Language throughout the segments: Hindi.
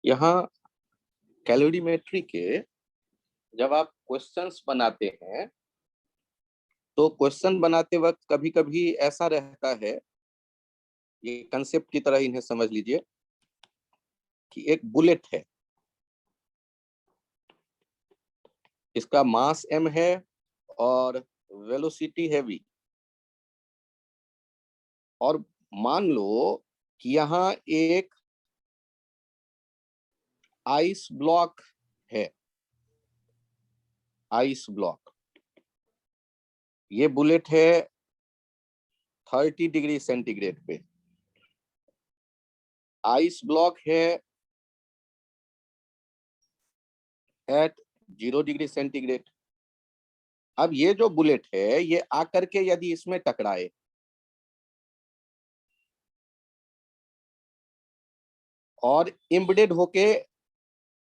यहाँ कैलोरीमेट्री के जब आप क्वेश्चंस बनाते हैं तो क्वेश्चन बनाते वक्त कभी कभी ऐसा रहता है, ये कंसेप्ट की तरह इन्हें समझ लीजिए कि एक बुलेट है, इसका मास m है और वेलोसिटी है v। और मान लो कि यहाँ एक आइस ब्लॉक है, आइस ब्लॉक। ये बुलेट है 30 डिग्री सेंटीग्रेड पे, आइस ब्लॉक है एट 0 डिग्री सेंटीग्रेड। अब ये जो बुलेट है ये आकर के यदि इसमें टकराए और एम्बेडेड होके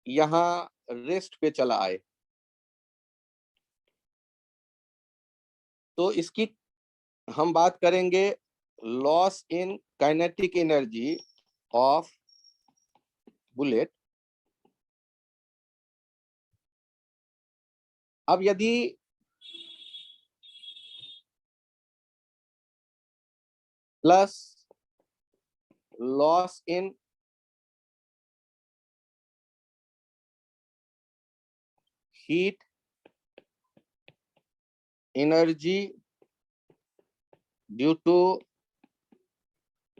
यहाँ रेस्ट पे चला आए तो इसकी हम बात करेंगे loss in kinetic energy of bullet. अब यदि plus loss in heat energy due to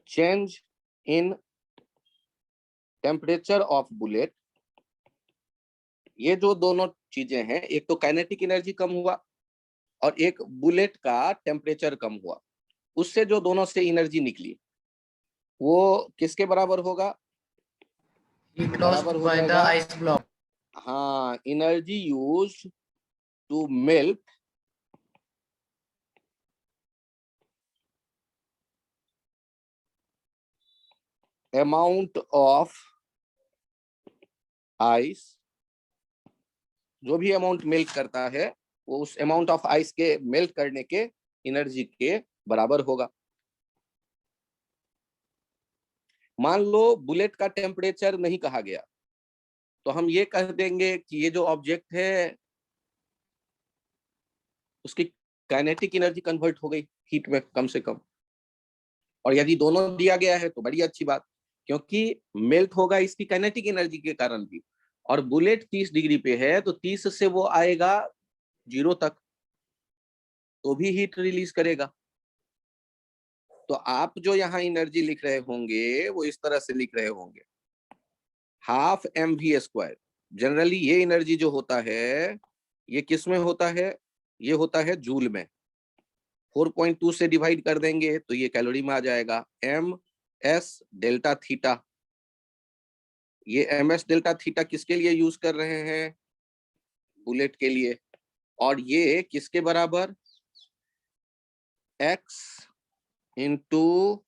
change in temperature of bullet, ये जो दोनों चीजें हैं, एक तो काइनेटिक एनर्जी कम हुआ और एक बुलेट का टेम्परेचर कम हुआ, उससे जो दोनों से एनर्जी निकली वो किसके बराबर होगा? बराबर हो जाएगा आइस ब्लॉक। हाँ, energy use to melt amount of ice, जो भी अमाउंट मेल्ट करता है वो उस अमाउंट ऑफ आइस के मेल्ट करने के एनर्जी के बराबर होगा। मान लो बुलेट का टेम्परेचर नहीं कहा गया तो हम ये कह देंगे कि ये जो ऑब्जेक्ट है उसकी काइनेटिक एनर्जी कन्वर्ट हो गई हीट में कम से कम। और यदि दोनों दिया गया है तो बड़ी अच्छी बात, क्योंकि मेल्ट होगा इसकी काइनेटिक एनर्जी के कारण भी। और बुलेट 30 डिग्री पे है तो 30 से वो आएगा 0 तक तो भी हीट रिलीज करेगा। तो आप जो यहाँ एनर्जी लिख रहे होंगे वो इस तरह से लिख रहे होंगे, हाफ mv²। जनरली ये एनर्जी जो होता है ये किस में होता है? ये होता है जूल में। 4.2 से डिवाइड कर देंगे तो ये कैलोरी में आ जाएगा, एम एस डेल्टा थीटा। ये एम एस डेल्टा थीटा किसके लिए यूज कर रहे हैं? बुलेट के लिए। और ये किसके बराबर? x into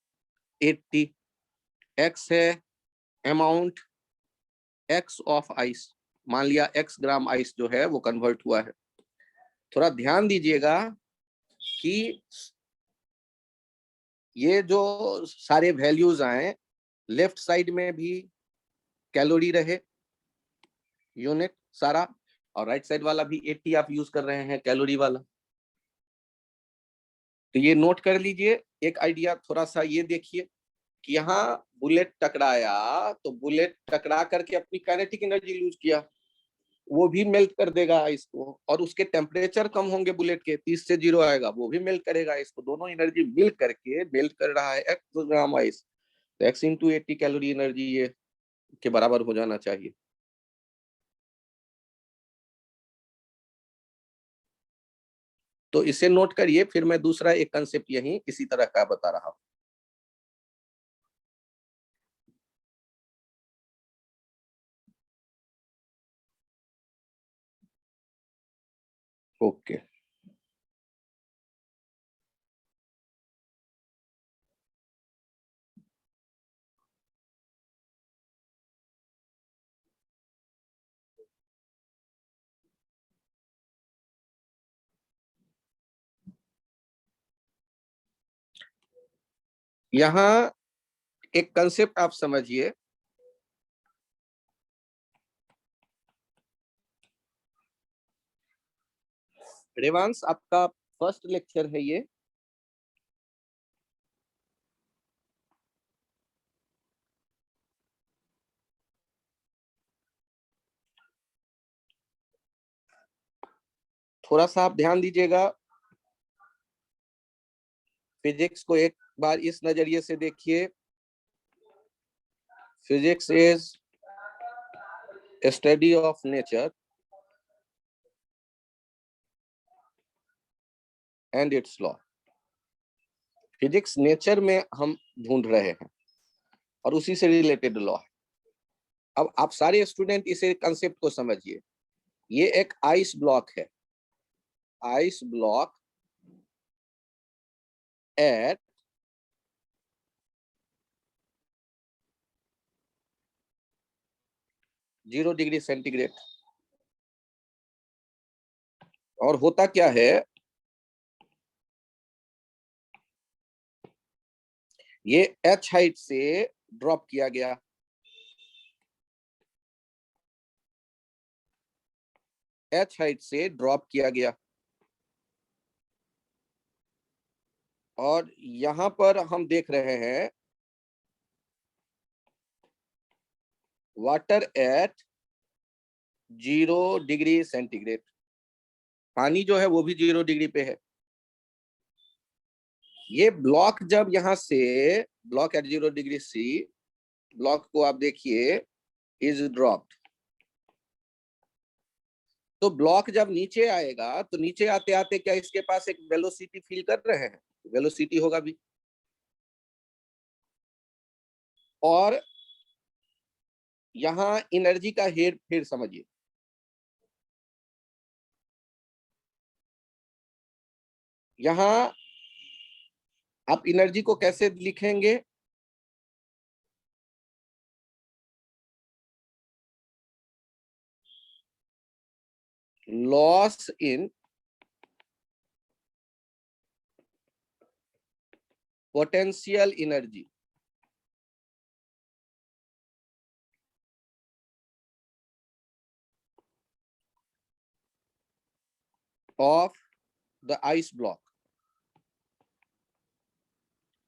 80। x है अमाउंट x ऑफ आइस, मान लिया x ग्राम आइस जो है वो कन्वर्ट हुआ है। थोड़ा ध्यान दीजिएगा कि ये जो सारे वैल्यूज आए लेफ्ट साइड में भी कैलोरी रहे यूनिट सारा, और राइट साइड वाला भी 80 आप यूज कर रहे हैं कैलोरी वाला। तो ये नोट कर लीजिए। एक आइडिया थोड़ा सा ये देखिए कि यहाँ बुलेट टकराया तो बुलेट टकरा करके अपनी काइनेटिक एनर्जी लूज किया, वो भी मेल्ट कर देगा इसको। और उसके टेम्परेचर कम होंगे बुलेट के, 30 से 0 आएगा, वो भी मेल्ट करेगा इसको। दोनों एनर्जी मिल करके मेल्ट कर रहा है x ग्राम आइस, तो x इंटू 80 कैलोरी एनर्जी ये के बराबर हो जाना चाहिए। तो इसे नोट करिए, फिर मैं दूसरा एक कंसेप्ट यही इसी तरह का बता रहा हूं। ओके, यहाँ एक कंसेप्ट आप समझिए रेवांश, आपका फर्स्ट लेक्चर है ये? थोड़ा सा आप ध्यान दीजिएगा, फिजिक्स को एक बार इस नजरिए से देखिए। Physics is study of nature and it's law. Physics nature में हम ढूंढ रहे हैं और उसी से रिलेटेड लॉ है। अब आप सारे स्टूडेंट इसे कंसेप्ट को समझिए। ये एक आइस ब्लॉक है, ice block at 0 degree centigrade. और होता क्या है, ये एच हाइट से ड्रॉप किया गया, एच हाइट से ड्रॉप किया गया। और यहां पर हम देख रहे हैं वाटर एट 0 डिग्री सेंटीग्रेड। पानी जो है वो भी 0 डिग्री पे है। ये ब्लॉक जब यहां से, block at 0 degree C, block को आप देखिए, इज ड्रॉप्ड। तो ब्लॉक जब नीचे आएगा तो नीचे आते आते क्या इसके पास एक वेलोसिटी फील कर रहे हैं? वेलोसिटी होगा भी। और यहां एनर्जी का हेर फेर समझिए। यहां आप एनर्जी को कैसे लिखेंगे? Loss in potential energy of the ice block.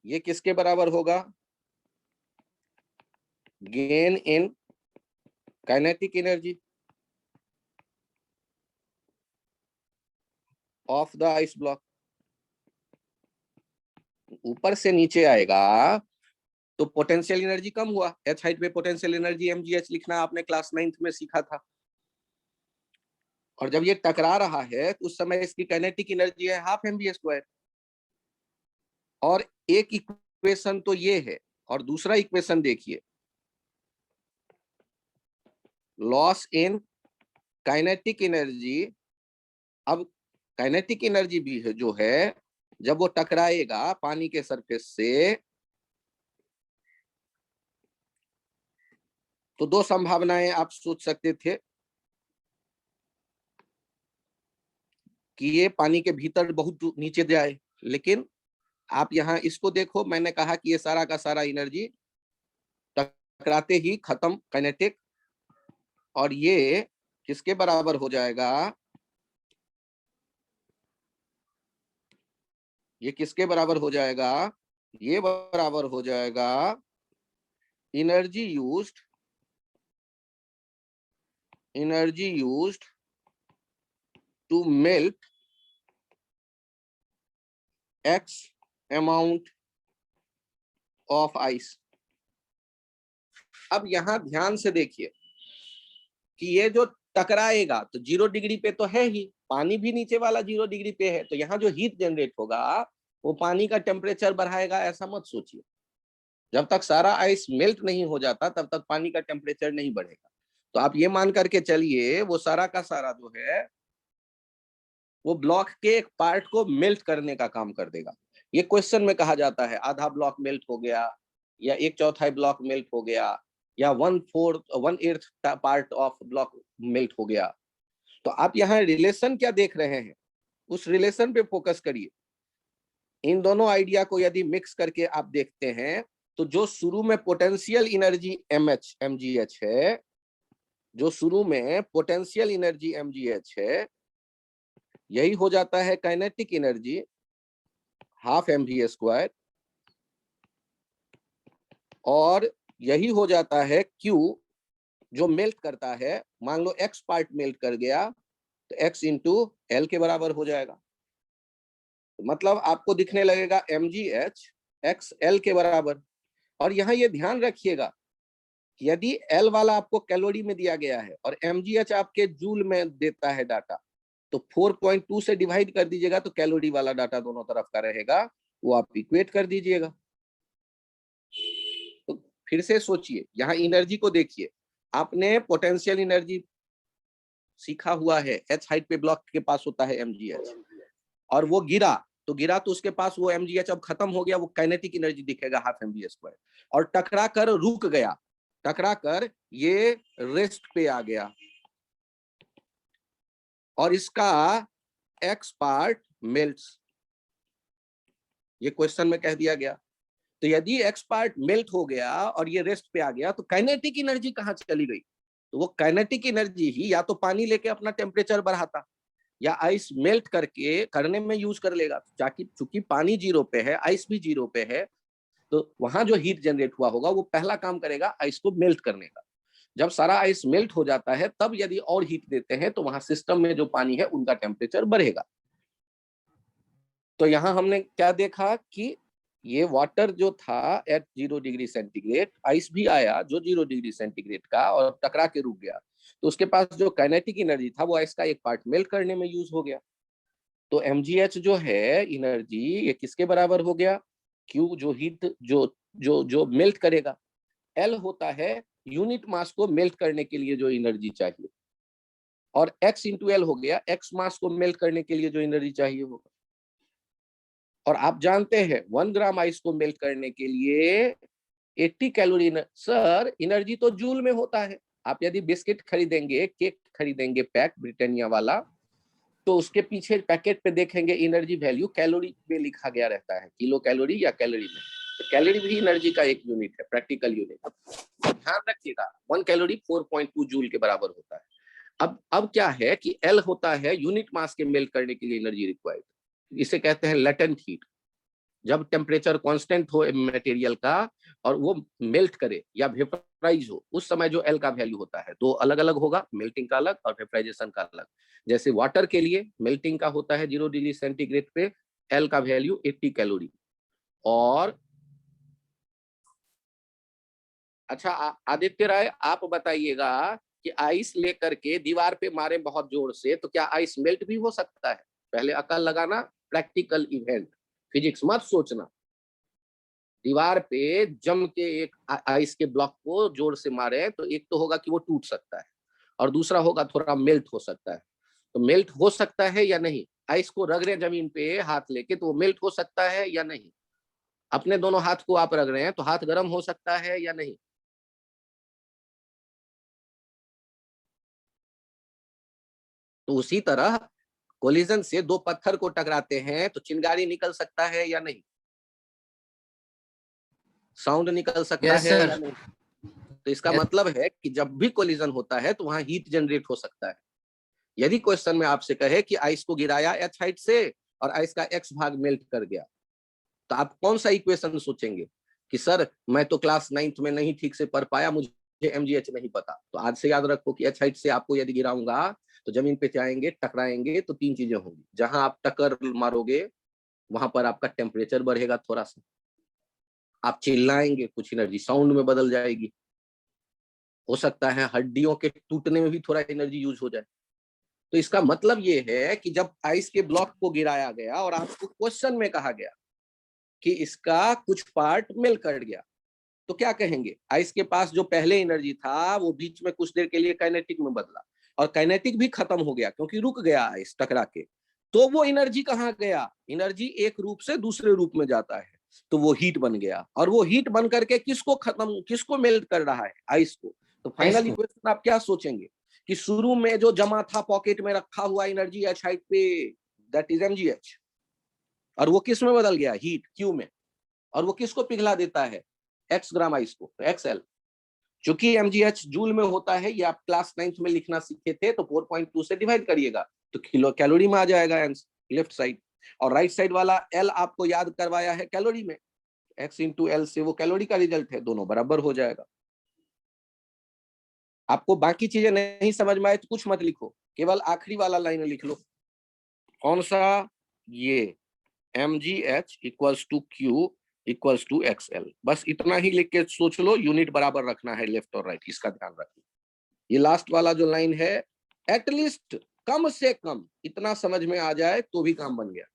ये किसके बराबर होगा? Gain in kinetic energy of the ice block. ऊपर से नीचे आएगा तो पोटेंशियल एनर्जी कम हुआ। एच हाइट पे पोटेंशियल एनर्जी mgh लिखना आपने क्लास 9th में सीखा था। और जब ये टकरा रहा है तो उस समय इसकी काइनेटिक एनर्जी है हाफ mv²। और एक इक्वेशन तो ये है, और दूसरा इक्वेशन देखिए, लॉस इन काइनेटिक एनर्जी। अब काइनेटिक एनर्जी भी है जो है, जब वो टकराएगा पानी के सरफेस से, तो दो संभावनाएं आप सोच सकते थे कि ये पानी के भीतर बहुत नीचे जाए, लेकिन आप यहाँ इसको देखो, मैंने कहा कि ये सारा का सारा एनर्जी टकराते ही खत्म काइनेटिक। और ये किसके बराबर हो जाएगा? ये किसके बराबर हो जाएगा? ये बराबर हो जाएगा energy used, energy used to melt x amount of ice. अब यहां ध्यान से देखिए कि ये जो टकराएगा तो 0 डिग्री पे तो है ही, पानी भी नीचे वाला 0 डिग्री पे है, तो यहाँ जो हीट जनरेट होगा वो पानी का टेम्परेचर बढ़ाएगा, ऐसा मत सोचिए। जब तक सारा आइस मेल्ट नहीं हो जाता तब तक पानी का टेम्परेचर नहीं बढ़ेगा। तो आप ये मान करके चलिए वो सारा का सारा जो है वो ब्लॉक के एक पार्ट को मेल्ट करने का काम कर देगा। ये क्वेश्चन में कहा जाता है आधा ब्लॉक मेल्ट हो गया, या 1/4 ब्लॉक मेल्ट हो गया, या 1/8 पार्ट ऑफ ब्लॉक मेल्ट हो गया। तो आप यहाँ रिलेशन क्या देख रहे हैं, उस रिलेशन पे फोकस करिए। इन दोनों आइडिया को यदि मिक्स करके आप देखते हैं तो जो शुरू में पोटेंशियल एनर्जी mgh है, जो शुरू में पोटेंशियल एनर्जी mgh है, यही हो जाता है काइनेटिक एनर्जी हाफ mv², और यही हो जाता है Q जो मेल्ट करता है। मान लो X पार्ट मेल्ट कर गया तो X इंटू L के बराबर हो जाएगा। मतलब आपको दिखने लगेगा mgh XL के बराबर। और यहाँ ये ध्यान रखिएगा कि यदि L वाला आपको कैलोरी में दिया गया है और mgh आपके जूल में देता है डाटा, तो 4.2 से डिवाइड कर दीजिएगा तो कैलोरी वाला डाटा दोनों तरफ का रहेगा, वो आप इक्वेट कर दीजिएगा। तो फिर से सोचिए, यहाँ एनर्जी को देखिए, आपने पोटेंशियल एनर्जी सीखा हुआ है, H हाइट पे ब्लॉक के पास होता है mgh, और वो गिरा तो उसके पास वो mgh अब खत्म हो गया, वो काइनेटिक एनर्जी दिखेगा हाफ mv², और टकरा कर रुक गया, टकरा कर ये रेस्ट पे आ गया, और इसका x पार्ट मेल्ट्स, ये क्वेश्चन में कह दिया गया। तो यदि x पार्ट मेल्ट हो गया और ये रेस्ट पे आ गया तो काइनेटिक एनर्जी कहाँ चली गई? तो वो काइनेटिक एनर्जी ही या तो पानी लेके अपना टेम्परेचर बढ़ाता या आइस मेल्ट करके करने में यूज कर लेगा। चूंकि पानी 0 पे है, आइस भी 0 पे है, तो वहां जो हीट जनरेट हुआ होगा वो पहला काम करेगा आइस को मेल्ट करने का। जब सारा आइस मेल्ट हो जाता है तब यदि और हीट देते हैं तो वहां सिस्टम में जो पानी है उनका टेम्परेचर बढ़ेगा। तो यहाँ हमने क्या देखा कि ये वाटर जो था एट 0 डिग्री सेंटीग्रेड, आइस भी आया जो 0 डिग्री सेंटीग्रेड का और टकरा के रुक गया, तो उसके पास जो काइनेटिक एनर्जी था वो आइस का एक पार्ट मेल्ट करने में यूज हो गया। तो mgh जो है एनर्जी, ये किसके बराबर हो गया? Q जो हीट जो जो जो मेल्ट करेगा, L होता है यूनिट मास को मेल्ट करने के लिए जो एनर्जी चाहिए, और X इंटू L हो गया X मास को मेल्ट करने के लिए जो एनर्जी चाहिए होगा। और आप जानते हैं 1 ग्राम आइस को मेल्ट करने के लिए 80 कैलोरी। सर एनर्जी तो जूल में होता है। आप यदि बिस्किट खरीदेंगे, केक खरीदेंगे पैक ब्रिटानिया वाला, तो उसके पीछे पैकेट पे देखेंगे एनर्जी वैल्यू कैलोरी में लिखा गया रहता है, किलो कैलोरी या कैलोरी में। तो कैलोरी भी एनर्जी का एक यूनिट है, प्रैक्टिकल यूनिट। ध्यान रखिएगा 1 कैलोरी 4.2 जूल के बराबर होता है। अब क्या है कि L होता है यूनिट मास के मेल्ट करने के लिए एनर्जी रिक्वायर्ड, इसे कहते हैं लेटेंट हीट। जब टेम्परेचर कांस्टेंट हो मटेरियल का और वो मेल्ट करे या वेपराइज हो, उस समय जो L का वैल्यू होता है दो अलग अलग होगा, मेल्टिंग का अलग और वेपराइजेशन का अलग। जैसे वाटर के लिए मेल्टिंग का होता है 0 डिग्री सेंटीग्रेड पे, L का वैल्यू 80 कैलोरी। और अच्छा आदित्य राय, आप बताइएगा कि आइस लेकर के दीवार पे मारे बहुत जोर से तो क्या आइस मेल्ट भी हो सकता है? पहले अकल लगाना, प्रैक्टिकल इवेंट, फिजिक्स मत सोचना। दीवार पे जम के एक आइस के ब्लॉक को जोर से मारे तो एक तो होगा कि वो टूट सकता है और दूसरा होगा थोड़ा मेल्ट हो सकता है। तो मेल्ट हो सकता है या नहीं? आइस को रगड़े जमीन पे हाथ लेके तो वो मेल्ट हो सकता है या नहीं? अपने दोनों हाथ को आप रगड़े हैं तो हाथ गर्म हो सकता है या नहीं? तो उसी तरह कोलिजन से दो पत्थर को टकराते हैं तो चिंगारी निकल सकता है या नहीं? साउंड निकल सकता है या नहीं? तो इसका मतलब है कि जब भी कोलिजन होता है तो वहां हीट जनरेट हो सकता है। यदि क्वेश्चन में आपसे कहे कि आइस को गिराया H हाइट से और आइस का X भाग मेल्ट कर गया, तो आप कौन सा इक्वेशन सोचेंगे कि सर मैं तो क्लास 9th में नहीं ठीक से पढ़ पाया, मुझे mgh नहीं पता। तो आज से याद रखो कि H हाइट से आपको यदि गिराऊंगा तो जमीन पे जाएंगे, टकराएंगे तो 3 चीजें होंगी। जहां आप टक्कर मारोगे वहां पर आपका टेम्परेचर बढ़ेगा थोड़ा सा, आप चिल्लाएंगे, कुछ एनर्जी साउंड में बदल जाएगी, हो सकता है हड्डियों के टूटने में भी थोड़ा एनर्जी यूज हो जाए। तो इसका मतलब ये है कि जब आइस के ब्लॉक को गिराया गया और आपको क्वेश्चन में कहा गया कि इसका कुछ पार्ट मेल्ट कर गया, तो क्या कहेंगे? आइस के पास जो पहले एनर्जी था वो बीच में कुछ देर के लिए काइनेटिक में बदला और काइनेटिक भी खत्म हो गया क्योंकि रुक गया आइस टकरा के। तो वो एनर्जी कहाँ गया? एनर्जी एक रूप से दूसरे रूप में जाता है, तो वो हीट बन गया, और वो हीट बन करके किसको मेल्ट कर रहा है? आइस को। तो फाइनल इक्वेशन आप क्या सोचेंगे कि शुरू में जो जमा था पॉकेट में रखा हुआ एनर्जी H हाइट पे, दैट इज mgh, और वो किस में बदल गया? हीट Q में। और वो किसको पिघला देता है? X ग्राम आइस को, तो XL। चूंकि mgh जूल में होता है, ये आप क्लास 9th में लिखना सीखे थे, तो 4.2 से डिवाइड करिएगा तो किलो कैलोरी में आ जाएगा लेफ्ट साइड, और राइट साइड वाला एल आपको याद करवाया है कैलोरी में, एक्स इंटू एल से वो कैलोरी का रिजल्ट है, दोनों बराबर हो जाएगा। आपको बाकी चीजें नहीं समझ में आए तो कुछ मत लिखो, केवल आखिरी वाला लाइन लिख लो। कौन सा? ये mgh equals to q equals to xl, बस इतना ही लिख के सोच लो, यूनिट बराबर रखना है लेफ्ट और राइट, इसका ध्यान रखना। ये लास्ट वाला जो लाइन है, एटलीस्ट कम से कम इतना समझ में आ जाए तो भी काम बन गया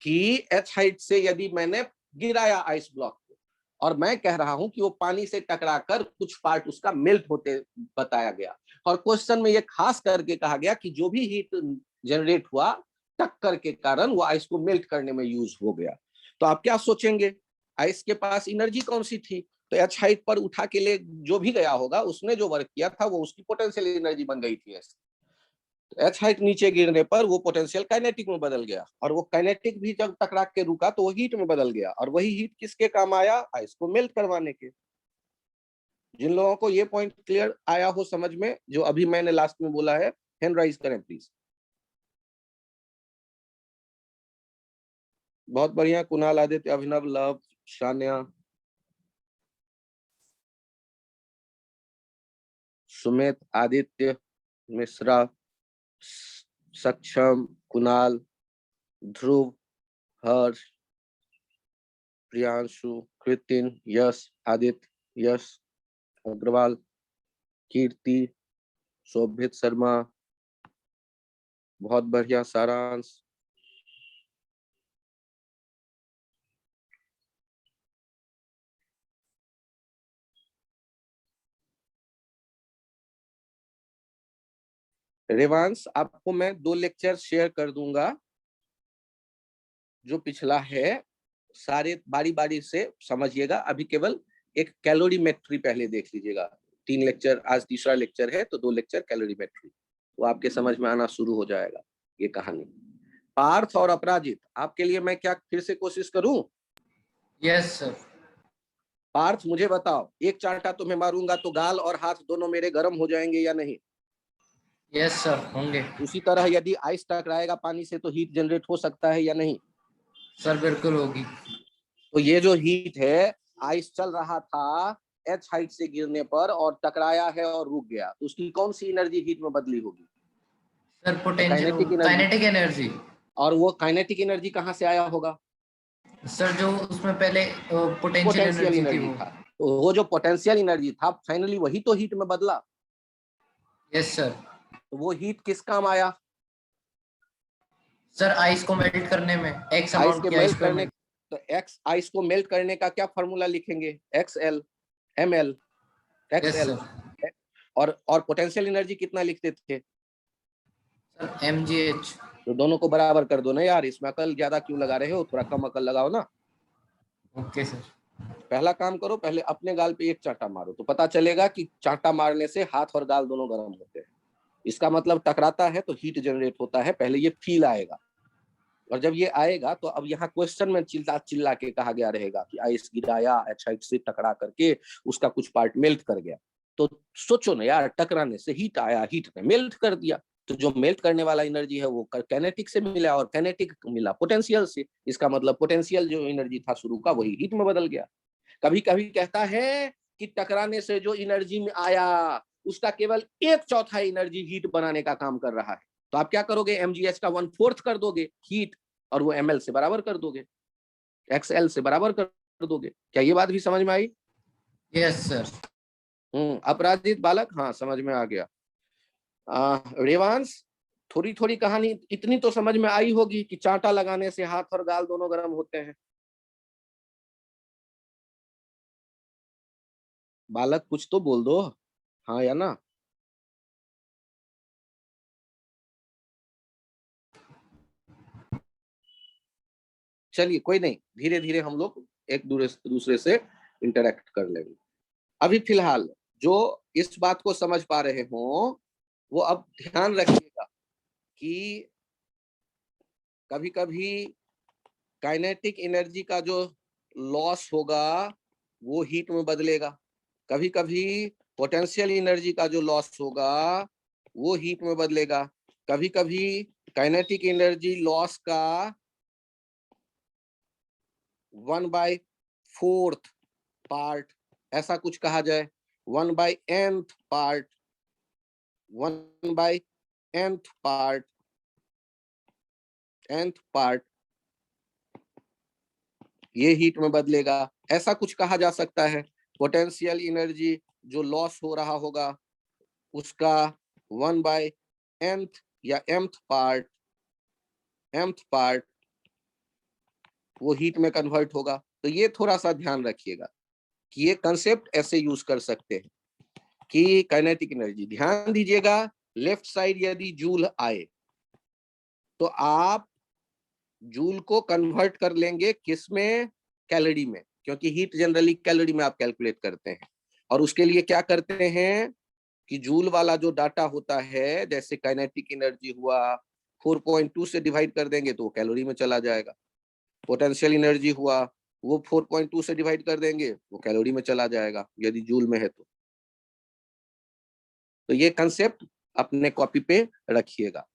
कि h हाइट से यदि मैंने गिराया आइस ब्लॉक को, और मैं कह रहा हूं कि वो पानी से टकराकर कुछ पार्ट उसका मेल्ट होते बताया गया, और क्वेश्चन में ये खास करके कहा गया कि जो भी हीट जनरेट हुआ टक्कर के कारण वो आइस को मेल्ट करने में यूज हो गया। तो आप क्या सोचेंगे, आइस के पास एनर्जी कौन सी थी? तो एच हाइट पर उठा के ले जो भी गया होगा, उसने जो वर्क किया था वो उसकी पोटेंशियल एनर्जी बन गई थी। एच हाइट नीचे गिरने पर वो पोटेंशियल काइनेटिक में बदल गया, और वो काइनेटिक भी जब टकरा के रुका तो वो हीट में बदल गया, और वही हीट किसके काम आया? आइस को मेल्ट करवाने के। जिन लोगों को ये पॉइंट क्लियर आया हो समझ में, जो अभी मैंने लास्ट में बोला है, हैंड राइज करें प्लीज। बहुत बढ़िया, कुणाल, आदित्य, अभिनव, लव, शान्या, सुमित, आदित्य, मिश्रा, सक्षम, कुणाल, ध्रुव, हर्ष, प्रियांशु, कृतिन, यश, आदित्य, यश अग्रवाल, कीर्ति, शोभित शर्मा, बहुत बढ़िया, सारांश, रेवांश। आपको मैं 2 लेक्चर शेयर कर दूंगा, जो पिछला है सारे बारी बारी से समझिएगा। अभी केवल एक कैलोरीमेट्री पहले देख लीजिएगा। 3 लेक्चर, आज तीसरा लेक्चर है, तो 2 लेक्चर कैलोरीमेट्री, वो आपके समझ में आना शुरू हो जाएगा ये कहानी। पार्थ और अपराजित, आपके लिए मैं क्या फिर से कोशिश करूं? Yes sir. पार्थ मुझे बताओ, एक चांटा तुम्हें मारूंगा तो गाल और हाथ दोनों मेरे गर्म हो जाएंगे या नहीं? यस सर, होंगे। उसी तरह यदि आइस टकराएगा पानी से तो हीट जनरेट हो सकता है या नहीं? सर बिल्कुल होगी। तो ये जो हीट है, आइस चल रहा था एच हाइट से गिरने पर और टकराया है और रुक गया, तो उसकी कौन सी एनर्जी हीट में बदली होगी? Sir potential, kinetic energy. और वो काइनेटिक एनर्जी कहाँ से आया होगा? सर जो उसमें पहले पोटेंशियल पोटेंशियल एनर्जी थी एनर्जी वो। था, तो वो जो पोटेंशियल एनर्जी था फाइनली वही तो हीट में बदला। Yes sir. तो वो हीट किस काम आया? सर आइस को मेल्ट करने में, एक्स आइस अमाउंट के की आइस मेल्ट को करने, मेल्ट। तो एक्स आइस को मेल्ट करने का क्या फॉर्मूला लिखेंगे? X L M L X yes L. Sir. और पोटेंशियल एनर्जी कितना लिखते थे? Sir mgh। तो दोनों को बराबर कर दो ना यार, इसमें अकल ज्यादा क्यों लगा रहे हो, थोड़ा कम अकल लगाओ ना। Okay sir. पहला काम करो, पहले अपने गाल पे एक चांटा मारो, तो पता चलेगा कि चांटा मारने से हाथ और गाल दोनों गर्म होते हैं। इसका मतलब टकराता है तो हीट जनरेट होता है, पहले ये फील आएगा, और जब ये आएगा तो अब यहाँ क्वेश्चन में चिल्ला चिल्ला के कहा गया रहेगा कि आइस गिराया, एच हाइट से टकरा करके उसका कुछ पार्ट मेल्ट कर गया। तो सोचो ना यार, टकराने से हीट आया, हीट ने मेल्ट कर दिया, तो जो मेल्ट करने वाला एनर्जी है वो काइनेटिक से मिला, और काइनेटिक मिला पोटेंशियल से। इसका मतलब पोटेंशियल जो एनर्जी था शुरू का, वही हीट में बदल गया। कभी कभी कहता है कि टकराने से जो एनर्जी में आया उसका केवल 1/4 एनर्जी हीट बनाने का काम कर रहा है। तो आप क्या करोगे? mgh का 1/4 कर दोगे हीट, और वो ml से बराबर कर दोगे, xl से बराबर कर दोगे। क्या ये बात भी समझ में आई? Yes sir. अपराजित बालक, हाँ समझ में आ गया। रेवांश, थोड़ी थोड़ी कहानी इतनी तो समझ में आई होगी कि चांटा लगाने से हाथ और गाल दोनों गर्म होते हैं। बालक कुछ तो बोल दो, हाँ या ना? चलिए कोई नहीं, धीरे धीरे हम लोग एक दूसरे से इंटरेक्ट कर लेंगे। अभी फिलहाल जो इस बात को समझ पा रहे हो वो अब ध्यान रखिएगा कि कभी कभी काइनेटिक एनर्जी का जो लॉस होगा वो हीट में बदलेगा, कभी कभी पोटेंशियल एनर्जी का जो लॉस होगा वो हीट में बदलेगा। कभी कभी काइनेटिक एनर्जी लॉस का 1/4 पार्ट ऐसा कुछ कहा जाए, 1/nth part, 1/nth part, nth part ये हीट में बदलेगा, ऐसा कुछ कहा जा सकता है। पोटेंशियल एनर्जी जो लॉस हो रहा होगा उसका 1/nth या mth पार्ट वो हीट में कन्वर्ट होगा। तो ये थोड़ा सा ध्यान रखिएगा कि ये कंसेप्ट ऐसे यूज कर सकते हैं कि काइनेटिक एनर्जी, ध्यान दीजिएगा लेफ्ट साइड यदि जूल आए तो आप जूल को कन्वर्ट कर लेंगे किसमें, कैलोरी में, क्योंकि हीट जनरली कैलोरी में आप कैलकुलेट करते हैं। और उसके लिए क्या करते हैं कि जूल वाला जो डाटा होता है, जैसे काइनेटिक एनर्जी हुआ 4.2 से डिवाइड कर देंगे तो वो कैलोरी में चला जाएगा। पोटेंशियल एनर्जी हुआ वो 4.2 से डिवाइड कर देंगे वो कैलोरी में चला जाएगा यदि जूल में है तो ये कंसेप्ट अपने कॉपी पे रखिएगा।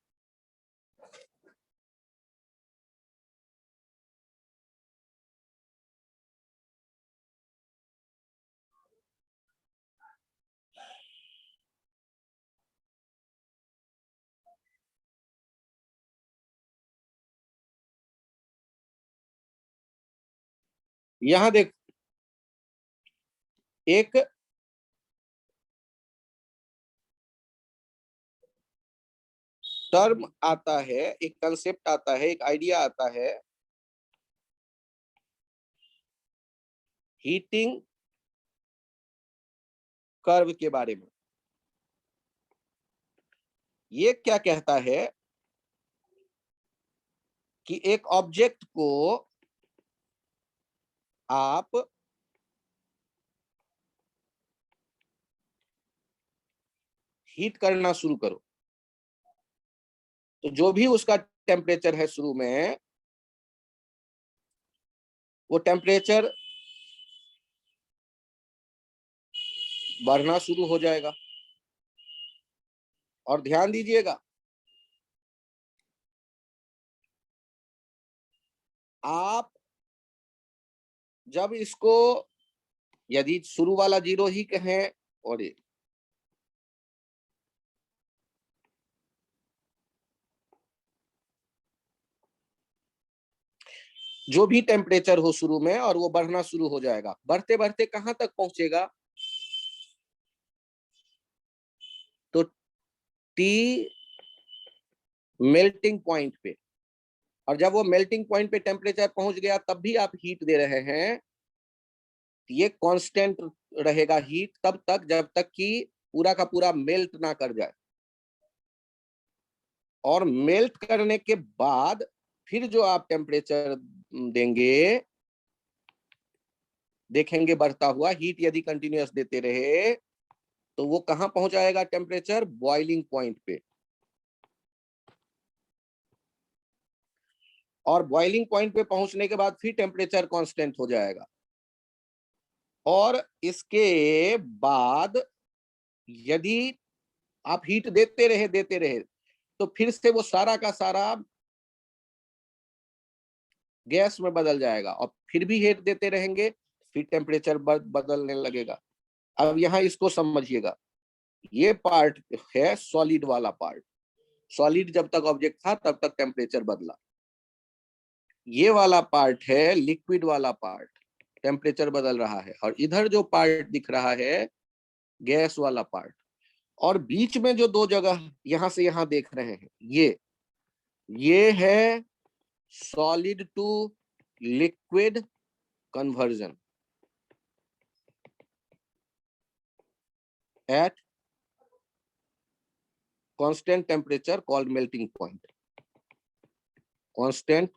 यहां देख, एक टर्म आता है, एक कंसेप्ट आता है, एक आइडिया आता है हीटिंग कर्व के बारे में। ये क्या कहता है कि एक ऑब्जेक्ट को आप हीट करना शुरू करो तो जो भी उसका टेम्परेचर है शुरू में, वो टेम्परेचर बढ़ना शुरू हो जाएगा। और ध्यान दीजिएगा आप जब इसको यदि शुरू वाला 0 ही कहें और जो भी टेम्परेचर हो शुरू में और वो बढ़ना शुरू हो जाएगा, बढ़ते बढ़ते कहां तक पहुंचेगा तो टी मेल्टिंग पॉइंट पे। और जब वो मेल्टिंग पॉइंट पे टेम्परेचर पहुंच गया तब भी आप हीट दे रहे हैं, ये कांस्टेंट रहेगा हीट तब तक जब तक कि पूरा का पूरा मेल्ट ना कर जाए। और मेल्ट करने के बाद फिर जो आप टेम्परेचर देंगे देखेंगे बढ़ता हुआ, हीट यदि कंटिन्यूअस देते रहे तो वो कहां पहुंचाएगा टेम्परेचर, बॉइलिंग पॉइंट पे। और बॉइलिंग पॉइंट पे पहुंचने के बाद फिर टेम्परेचर कांस्टेंट हो जाएगा। और इसके बाद यदि आप हीट देते रहे तो फिर से वो सारा का सारा गैस में बदल जाएगा और फिर भी हीट देते रहेंगे, फिर टेम्परेचर बदलने लगेगा। अब यहाँ इसको समझिएगा, ये पार्ट है सॉलिड वाला पार्ट। सॉलिड जब तक ऑब्जेक्ट था तब तक टेम्परेचर बदला। ये वाला पार्ट है लिक्विड वाला पार्ट, टेम्परेचर बदल रहा है। और इधर जो पार्ट दिख रहा है गैस वाला पार्ट। और बीच में जो दो जगह यहां से यहां देख रहे हैं, ये है solid to liquid conversion at constant temperature called melting point. Constant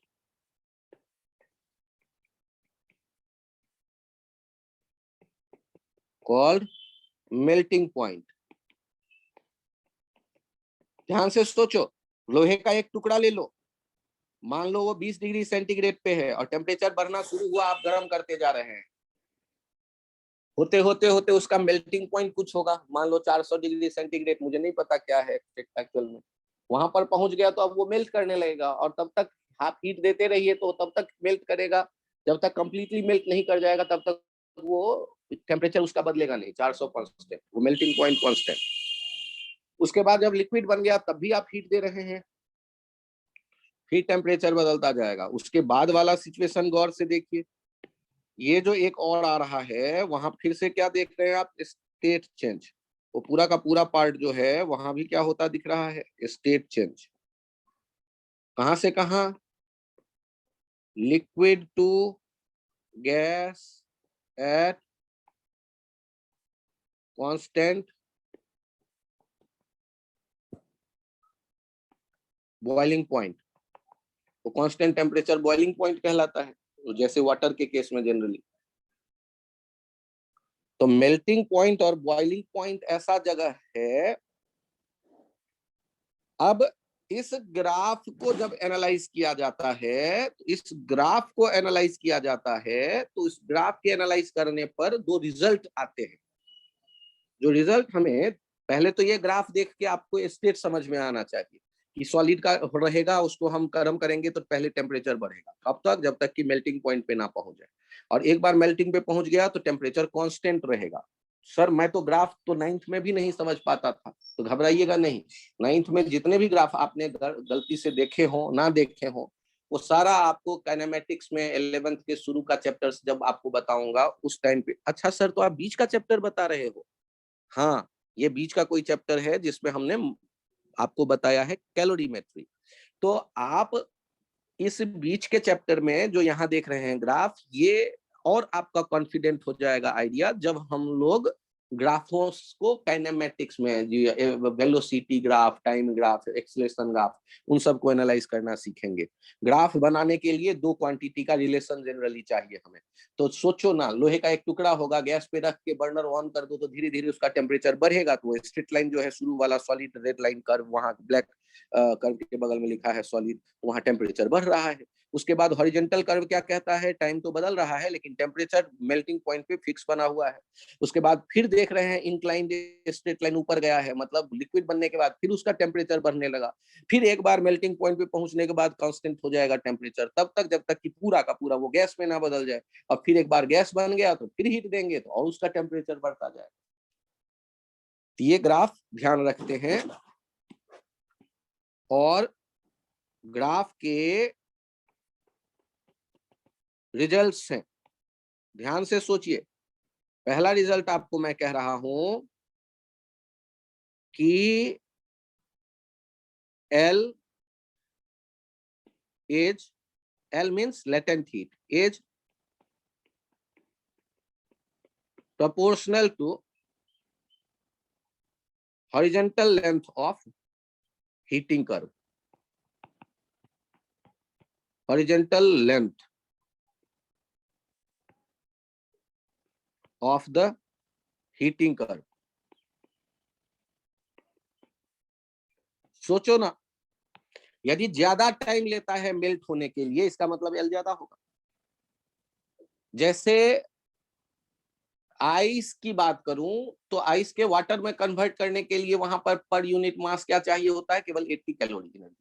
called melting point. ध्यान से सोचो, लोहे का एक टुकड़ा ले लो, मान लो वो 20 डिग्री सेंटीग्रेड पे है और टेम्परेचर बढ़ना शुरू हुआ, आप गर्म करते जा रहे हैं, होते होते होते उसका मेल्टिंग पॉइंट कुछ होगा, मान लो 400 डिग्री सेंटीग्रेड, मुझे नहीं पता क्या है एक्चुअल में, वहां पर पहुंच गया तो अब वो मेल्ट करने लगेगा, और तब तक आप हीट देते रहिए तो तब तक मेल्ट करेगा, जब तक कंप्लीटली मेल्ट नहीं कर जाएगा तब तक वो टेम्परेचर उसका बदलेगा नहीं, 400 कांस्टेंट, वो मेल्टिंग पॉइंट कांस्टेंट। उसके बाद जब लिक्विड बन गया तब भी आप हीट दे रहे हैं, फिर टेम्परेचर बदलता जाएगा। उसके बाद वाला सिचुएशन गौर से देखिए, ये जो एक और आ रहा है वहां फिर से क्या देख रहे हैं आप, स्टेट चेंज, वो पूरा का पूरा पार्ट जो है वहां भी क्या होता दिख रहा है, स्टेट चेंज। कहां से कहां, liquid to gas at constant boiling point, वो कांस्टेंट टेम्परेचर बॉइलिंग पॉइंट कहलाता है, तो जैसे वाटर के केस में जनरली। तो मेल्टिंग पॉइंट और बॉइलिंग पॉइंट ऐसा जगह है। अब इस ग्राफ को जब एनालाइज किया जाता है, तो इस ग्राफ को एनालाइज किया जाता है, तो इस ग्राफ के एनालाइज करने पर दो रिजल्ट आते हैं। जो रिजल्ट हमें, पहले तो ये ग्राफ देख के आपको स्टेट समझ में आना चाहिए कि सॉलिड का रहेगा, उसको हम गर्म करेंगे तो पहले टेम्परेचर बढ़ेगा, कब तक, जब तक कि मेल्टिंग पॉइंट पे ना पहुंच जाए, और एक बार मेल्टिंग पे पहुंच गया तो टेम्परेचर कांस्टेंट रहेगा। सर मैं तो ग्राफ तो 9th में भी नहीं समझ पाता था, तो घबराइएगा नहीं, 9th में जितने भी ग्राफ आपने गलती से देखे हो ना देखे हो, वो सारा आपको काइनेमेटिक्स में 11th के शुरू का चैप्टर जब आपको बताऊंगा उस टाइम पे। अच्छा सर, तो आप बीच का चैप्टर बता रहे हो? हाँ, ये बीच का कोई चैप्टर है जिसमें हमने आपको बताया है कैलोरीमेट्री। तो आप इस बीच के चैप्टर में जो यहाँ देख रहे हैं ग्राफ, ये और आपका कॉन्फिडेंट हो जाएगा आइडिया जब हम लोग ग्राफों को काइनेमेटिक्स में, velocity graph, time graph, acceleration graph, उन सबको एनालाइज करना सीखेंगे। ग्राफ बनाने के लिए दो क्वांटिटी का रिलेशन जनरली चाहिए हमें। तो सोचो ना, लोहे का एक टुकड़ा होगा, गैस पे रख के बर्नर ऑन कर दो तो धीरे धीरे उसका टेम्परेचर बढ़ेगा, तो स्ट्रेट लाइन जो है शुरू वाला सॉलिड रेड लाइन कर्व, वहां ब्लैक कर्व के बगल में लिखा है सॉलिड, वहां टेम्परेचर बढ़ रहा है। उसके बाद हॉरिजॉन्टल कर्व क्या कहता है, टाइम तो बदल रहा है लेकिन टेम्परेचर मेल्टिंग पॉइंट पे फिक्स बना हुआ है। उसके बाद फिर देख रहे हैं इंक्लाइंड स्ट्रेट लाइन ऊपर गया है, मतलब लिक्विड बनने के बाद फिर उसका टेम्परेचर बढ़ने लगा, फिर एक बार मेल्टिंग पॉइंट पे पहुंचने के बाद कांस्टेंट हो जाएगा टेम्परेचर, तब तक जब तक कि पूरा का पूरा वो गैस में ना बदल जाए, और फिर एक बार गैस बन गया तो फिर हीट देंगे तो और उसका टेम्परेचर बढ़ता जाएगा। ये ग्राफ ध्यान रखते हैं, और ग्राफ के रिजल्ट्स हैं, ध्यान से सोचिए। पहला रिजल्ट आपको मैं कह रहा हूं कि L is, L means latent heat, is proportional to horizontal length of heating curve. Horizontal length of the heating curve. सोचो ना, यदि ज्यादा टाइम लेता है मेल्ट होने के लिए, इसका मतलब L ज्यादा होगा। जैसे आइस की बात करूं तो आइस के वाटर में कन्वर्ट करने के लिए वहां पर यूनिट मास क्या चाहिए होता है, केवल 80 कैलोरी एनर्जी,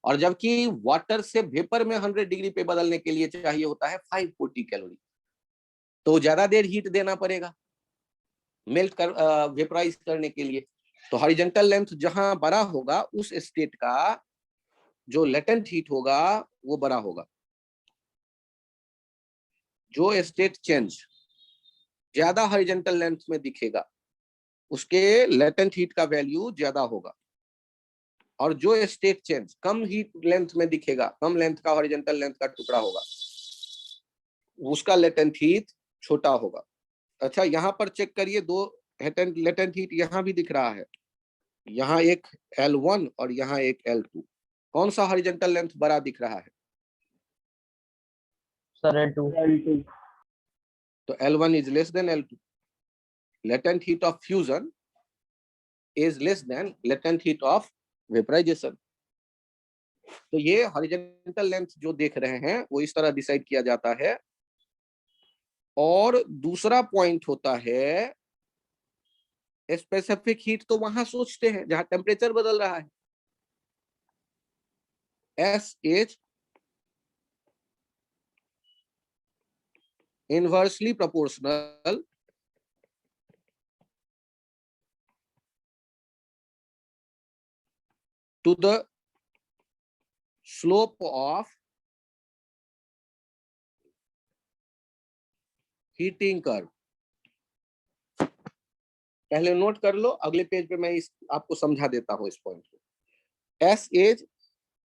और जबकि वाटर से वेपर में 100 डिग्री पे बदलने के लिए चाहिए होता है 540 कैलोरी। तो ज्यादा देर हीट देना पड़ेगा मेल्ट कर वेपराइज करने के लिए। तो हॉरिजॉन्टल लेंथ जहां बड़ा होगा उस स्टेट का जो लेटेंट हीट होगा वो बड़ा होगा। जो स्टेट चेंज ज्यादा हॉरिजॉन्टल लेंथ में दिखेगा उसके लेटेंट हीट का वैल्यू ज्यादा होगा, और जो स्टेट चेंज कम हीट लेंथ में दिखेगा, कम लेंथ का हॉरिजॉन्टल लेंथ का टुकड़ा होगा, उसका लेटेंट हीट छोटा होगा। अच्छा, यहाँ पर चेक करिए, दो लेटेंट हीट यहाँ भी दिख रहा है, यहाँ एक L1 और यहाँ एक L2। कौन सा हॉरिजॉन्टल लेंथ बड़ा दिख रहा है? Sir L2। तो L1 is less than L2. Latent heat of fusion is less than latent heat of vaporization. तो ये हॉरिजॉन्टल लेंथ जो देख रहे हैं वो इस तरह डिसाइड किया जाता है और दूसरा पॉइंट होता है स्पेसिफिक हीट, तो वहां सोचते हैं जहां टेम्परेचर बदल रहा है। S is inversely proportional to the slope of heating curve. पहले नोट कर लो, अगले पेज पे मैं आपको समझा देता हूं इस पॉइंट को। S is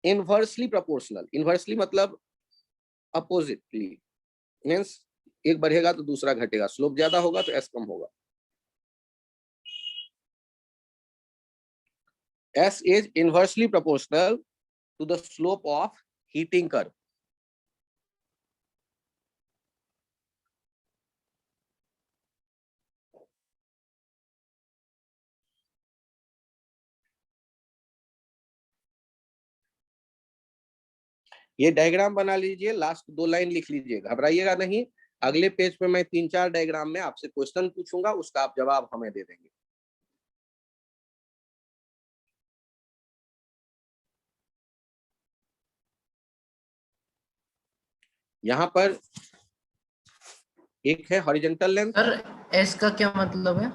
inversely proportional, inversely मतलब अपोजिटली, मीन्स एक बढ़ेगा तो दूसरा घटेगा, स्लोप ज्यादा होगा तो एस कम होगा। S is inversely proportional to the slope of heating curve. ये डायग्राम बना लीजिए, लास्ट 2 लाइन लिख लीजिए, घबराइएगा नहीं। अगले पेज पे मैं 3-4 डायग्राम में आपसे क्वेश्चन पूछूंगा, उसका आप जवाब हमें दे देंगे। यहाँ पर एक है हॉरिजॉन्टल लेंथ। सर एस का क्या मतलब है?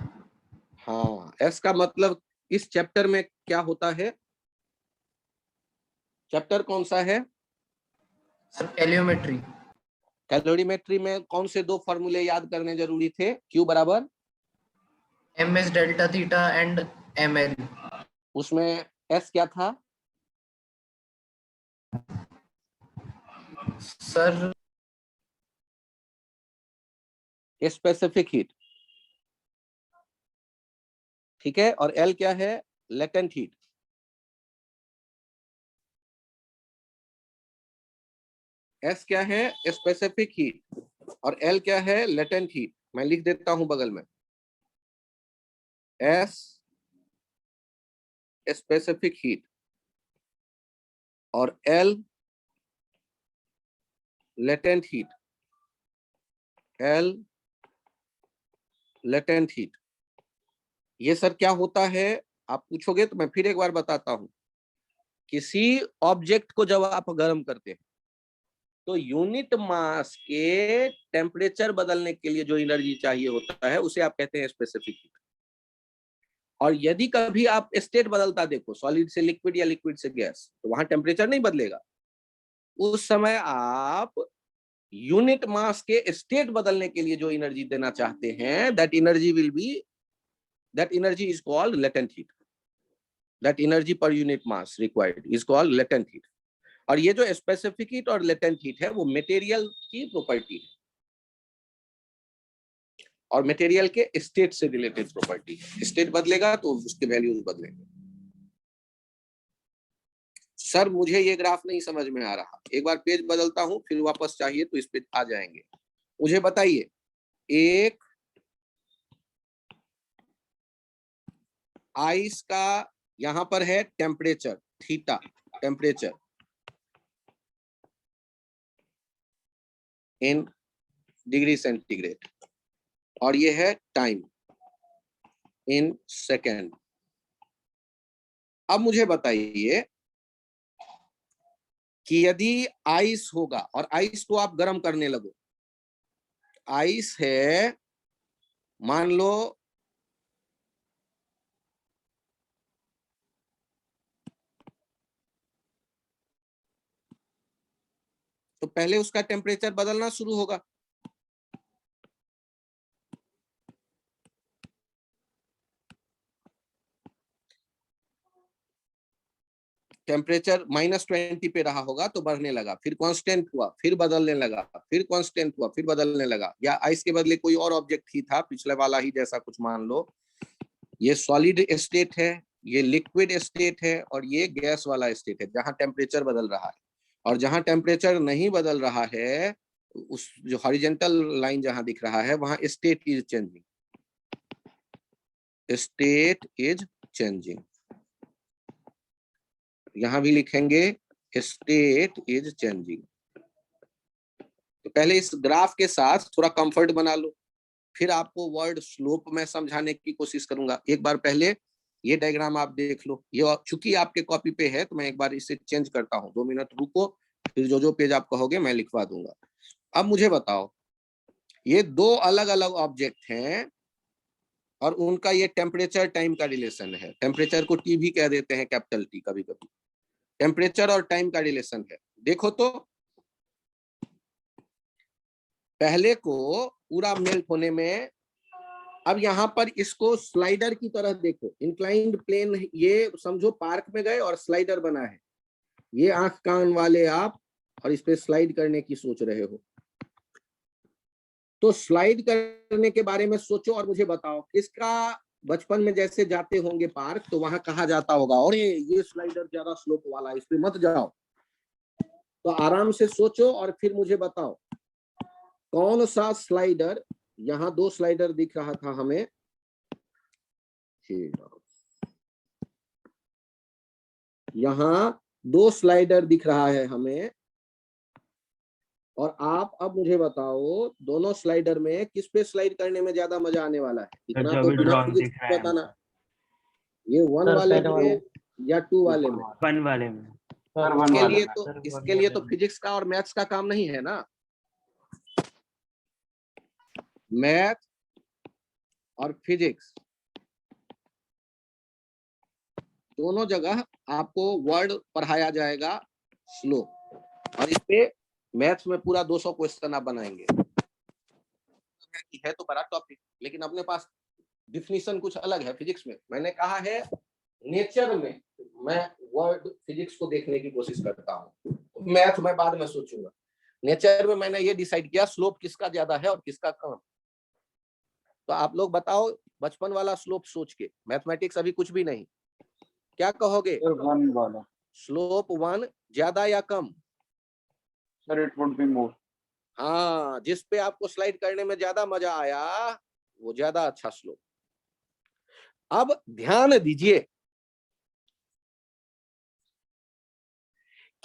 हाँ, एस का मतलब इस चैप्टर में क्या होता है, चैप्टर कौन सा है? Sir calorimetry. कैलोरीमेट्री में कौन से 2 फॉर्मूले याद करने जरूरी थे? Q बराबर M S delta theta and M L. उसमें S क्या था? सर स्पेसिफिक हीट, ठीक है। और L क्या है? Latent heat. S क्या है? Specific heat. और L क्या है? Latent heat. मैं लिख देता हूं बगल में, S स्पेसिफिक हीट और L latent heat, L latent heat. ये सर क्या होता है आप पूछोगे तो मैं फिर एक बार बताता हूं। किसी ऑब्जेक्ट को जब आप गर्म करते हैं तो यूनिट मास के टेम्परेचर बदलने के लिए जो एनर्जी चाहिए होता है उसे आप कहते हैं स्पेसिफिक हीट। और यदि कभी आप स्टेट बदलता देखो, सॉलिड से लिक्विड या लिक्विड से गैस, तो वहां टेम्परेचर नहीं बदलेगा। उस समय आप यूनिट मास के स्टेट बदलने के लिए जो एनर्जी देना चाहते हैं, that energy is called latent heat. That energy per unit mass required is called latent heat. और ये जो स्पेसिफिक हीट और लेटेंट हीट है वो मटेरियल की प्रॉपर्टी है, और मटेरियल के स्टेट से रिलेटेड प्रॉपर्टी है। स्टेट बदलेगा तो उसके वैल्यूज बदलेंगे। सर मुझे ये ग्राफ नहीं समझ में आ रहा, एक बार पेज बदलता हूं, फिर वापस चाहिए तो इस पे आ जाएंगे। मुझे बताइए, एक आइस का यहां पर है temperature theta, temperature in degree centigrade, और ये है टाइम इन सेकेंड। अब मुझे बताइए कि यदि आइस होगा और आइस को आप गर्म करने लगो, आइस है मान लो तो पहले उसका टेम्परेचर बदलना शुरू होगा। टेम्परेचर -20 पे रहा होगा तो बढ़ने लगा, फिर कांस्टेंट हुआ, फिर बदलने लगा, फिर कांस्टेंट हुआ, फिर बदलने लगा। या आइस के बदले कोई और ऑब्जेक्ट ही था, पिछले वाला ही जैसा कुछ मान लो। ये सॉलिड स्टेट है, ये लिक्विड स्टेट है, और ये गैस वाला स्टेट है जहां टेम्परेचर बदल रहा है। और जहां टेम्परेचर नहीं बदल रहा है, उस जो हॉरिजॉन्टल लाइन जहां दिख रहा है वहां state is changing, state is changing. यहां भी लिखेंगे स्टेट इज चेंजिंग। तो पहले इस ग्राफ के साथ थोड़ा कंफर्ट बना लो, फिर आपको वर्ड स्लोप में समझाने की कोशिश करूंगा। एक बार पहले ये डायग्राम आप देख लो, ये चूंकि आपके कॉपी पे है तो मैं एक बार इसे चेंज करता हूँ, 2 मिनट रुको, फिर जो पेज आप कहोगे मैं लिखवा दूंगा। अब मुझे बताओ, ये 2 अलग अलग ऑब्जेक्ट हैं और उनका ये टेम्परेचर टाइम का रिलेशन है। टेम्परेचर को टी भी कह देते हैं, कैपिटल टी कभी कभी। टेम्परेचर और टाइम का रिलेशन है। देखो तो पहले को पूरा मेल्ट होने में, अब यहाँ पर इसको स्लाइडर की तरह देखो, इंक्लाइंड प्लेन, ये समझो पार्क में गए और स्लाइडर बना है, ये आंख कान वाले आप, और इस पे स्लाइड करने की सोच रहे हो, तो स्लाइड करने के बारे में सोचो और मुझे बताओ किसका बचपन में जैसे जाते होंगे पार्क तो वहां कहा जाता होगा और ये स्लाइडर ज्यादा स्लोप वाला, इस पे मत जाओ। तो आराम से सोचो और फिर मुझे बताओ कौन सा स्लाइडर, यहाँ 2 स्लाइडर दिख रहा था हमें, यहाँ 2 स्लाइडर दिख रहा है हमें, और आप अब मुझे बताओ दोनों स्लाइडर में किस पे स्लाइड करने में ज्यादा मजा आने वाला है। इतना तो बिना फिजिक्स बताना, ये 1 वाले में या 2 वाले में? 1 वाले में। इसके लिए तो फिजिक्स का और मैथ्स का काम नहीं है ना। मैथ और फिजिक्स दोनों जगह आपको वर्ड पढ़ाया जाएगा स्लोप, और इस पे मैथ्स में पूरा 200 क्वेश्चन आप बनाएंगे। है तो बड़ा टॉपिक, लेकिन अपने पास डिफिनीशन कुछ अलग है। फिजिक्स में मैंने कहा है, नेचर में मैं वर्ड फिजिक्स को देखने की कोशिश करता हूँ, मैथ में बाद में सोचूंगा। नेचर में मैंने ये डिसाइड किया स्लोप किसका ज्यादा है और किसका कम। तो आप लोग बताओ बचपन वाला स्लोप सोच के, मैथमेटिक्स अभी कुछ भी नहीं, क्या कहोगे? 1 वाला। स्लोप 1 ज्यादा या कम? Sir it would be more. हाँ, जिस पे आपको स्लाइड करने में ज्यादा मजा आया वो ज्यादा अच्छा स्लोप। अब ध्यान दीजिए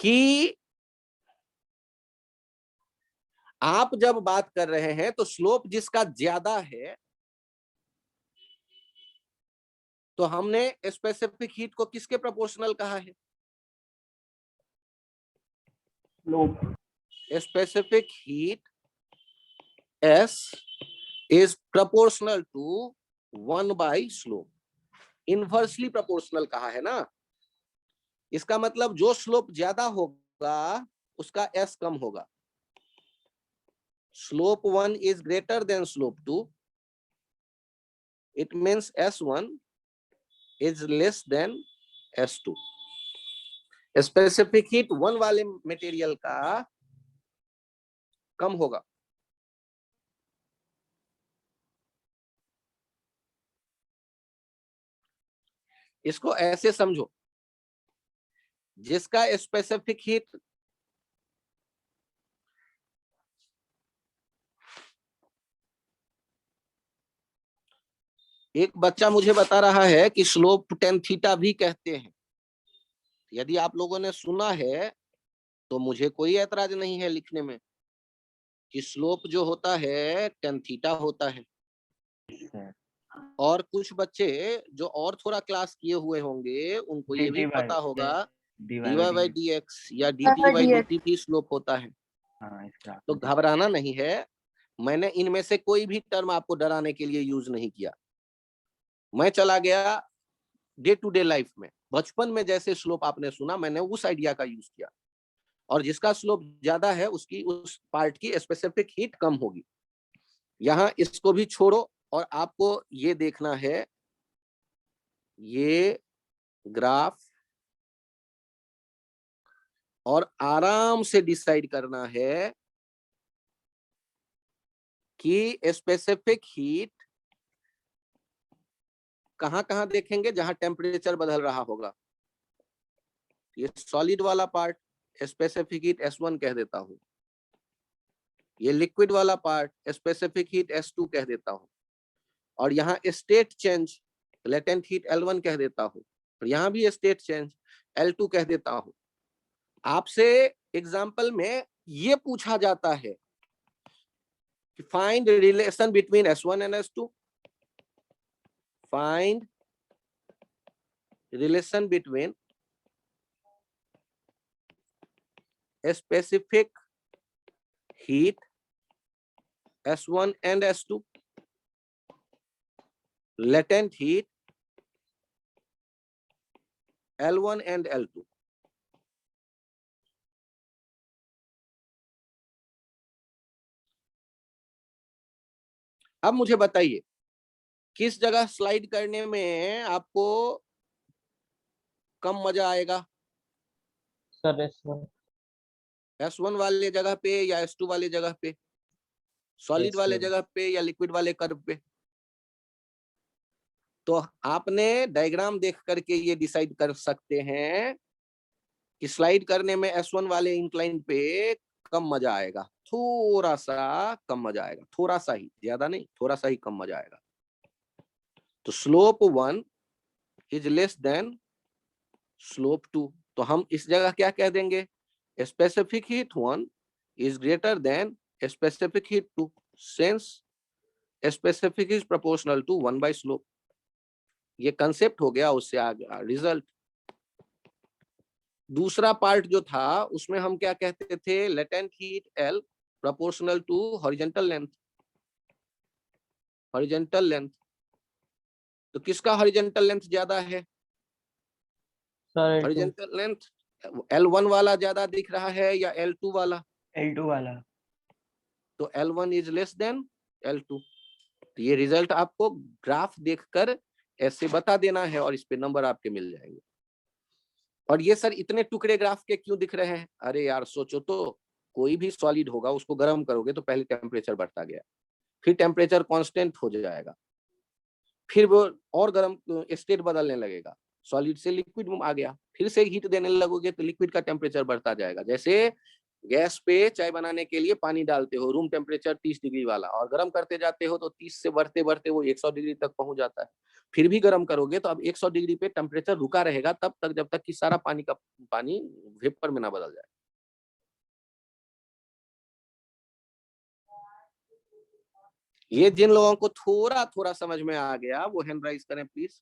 कि आप जब बात कर रहे हैं तो स्लोप जिसका ज्यादा है, तो हमने स्पेसिफिक हीट को किसके प्रोपोर्शनल कहा है? Specific heat S is proportional to 1 by slope, inversely proportional कहा है ना। इसका मतलब जो स्लोप ज्यादा होगा उसका S कम होगा। Slope 1 is greater than slope 2, it means S1 is less than S2। Specific heat 1 वाले मटेरियल का कम होगा। इसको ऐसे समझो, जिसका स्पेसिफिक हीट एक बच्चा मुझे बता रहा है कि स्लोप tan थीटा भी कहते हैं। यदि आप लोगों ने सुना है तो मुझे कोई ऐतराज नहीं है लिखने में कि स्लोप जो होता है tan थीटा होता है। और कुछ बच्चे जो और थोड़ा क्लास किए हुए होंगे उनको ये भी पता होगा dy/dx या dt/dt भी स्लोप होता है। तो घबराना नहीं है, मैंने इनमें से कोई भी टर्म आपको डराने के लिए यूज नहीं किया। मैं चला गया डे टू डे लाइफ में, बचपन में जैसे स्लोप आपने सुना मैंने उस आइडिया का यूज किया, और जिसका स्लोप ज्यादा है उसकी उस पार्ट की स्पेसिफिक हीट कम होगी। यहां इसको भी छोड़ो और आपको ये देखना है, ये ग्राफ, और आराम से डिसाइड करना है कि स्पेसिफिक हीट कहां कहां देखेंगे जहां टेम्परेचर बदल रहा होगा। ये सॉलिड वाला पार्ट स्पेसिफिक हीट S1 कह देता हूं, ये लिक्विड वाला पार्ट स्पेसिफिक हीट S2 कह देता हूं, और यहाँ state change latent heat L1 कह देता हूं, और यहाँ भी स्टेट चेंज L2 कह देता हूं। आपसे एग्जाम्पल में ये पूछा जाता है Find the relation between S1 and S2. Find relation between a specific heat S1 and S2, latent heat L1 and L2. अब मुझे बताइए किस जगह स्लाइड करने में आपको कम मजा आएगा? सर S1 S1 वाले जगह पे या S2 वाले जगह पे, सॉलिड वाले S1 जगह पे या लिक्विड वाले कर्व पे? तो आपने डायग्राम देख करके ये डिसाइड कर सकते हैं कि स्लाइड करने में S1 वाले इंक्लाइन पे कम मजा आएगा, थोड़ा सा कम मजा आएगा, थोड़ा सा ही, ज्यादा नहीं, थोड़ा सा ही कम मजा आएगा। तो slope 1 is less than slope 2, तो हम इस जगह क्या कह देंगे? Specific heat 1 is greater than specific heat 2 since specific is proportional to 1 by slope. ये कंसेप्ट हो गया, उससे आगे रिजल्ट। दूसरा पार्ट जो था उसमें हम क्या कहते थे? Latent heat L proportional to horizontal length. Horizontal length, तो किसका हॉरिजॉन्टल लेंथ ज्यादा है? Sir L2 horizontal length L1 वाला ज्यादा दिख रहा है या L2 वाला? L2 वाला। तो L1 is less then L2। तो ये रिजल्ट आपको ग्राफ देखकर ऐसे बता देना है और इस पे नंबर आपके मिल जाएंगे। और ये सर इतने टुकड़े ग्राफ के क्यों दिख रहे हैं? अरे यार सोचो तो, कोई भी सॉलिड होगा उसको गर्म करोगे तो पहले टेम्परेचर बढ़ता गया, फिर टेम्परेचर कांस्टेंट हो जाएगा, फिर वो और गर्म स्टेट बदलने लगेगा, सॉलिड से लिक्विड में आ गया, फिर से हीट देने लगोगे तो लिक्विड का टेम्परेचर बढ़ता जाएगा। जैसे गैस पे चाय बनाने के लिए पानी डालते हो रूम टेम्परेचर 30 डिग्री वाला, और गर्म करते जाते हो तो 30 से बढ़ते बढ़ते वो 100 डिग्री तक पहुंच जाता है, फिर भी गर्म करोगे तो अब 100 डिग्री पे टेम्परेचर रुका रहेगा तब तक जब तक कि सारा पानी वेपर में ना बदल जाए। ये जिन लोगों को थोड़ा थोड़ा समझ में आ गया वो हैंड राइज करें प्लीज।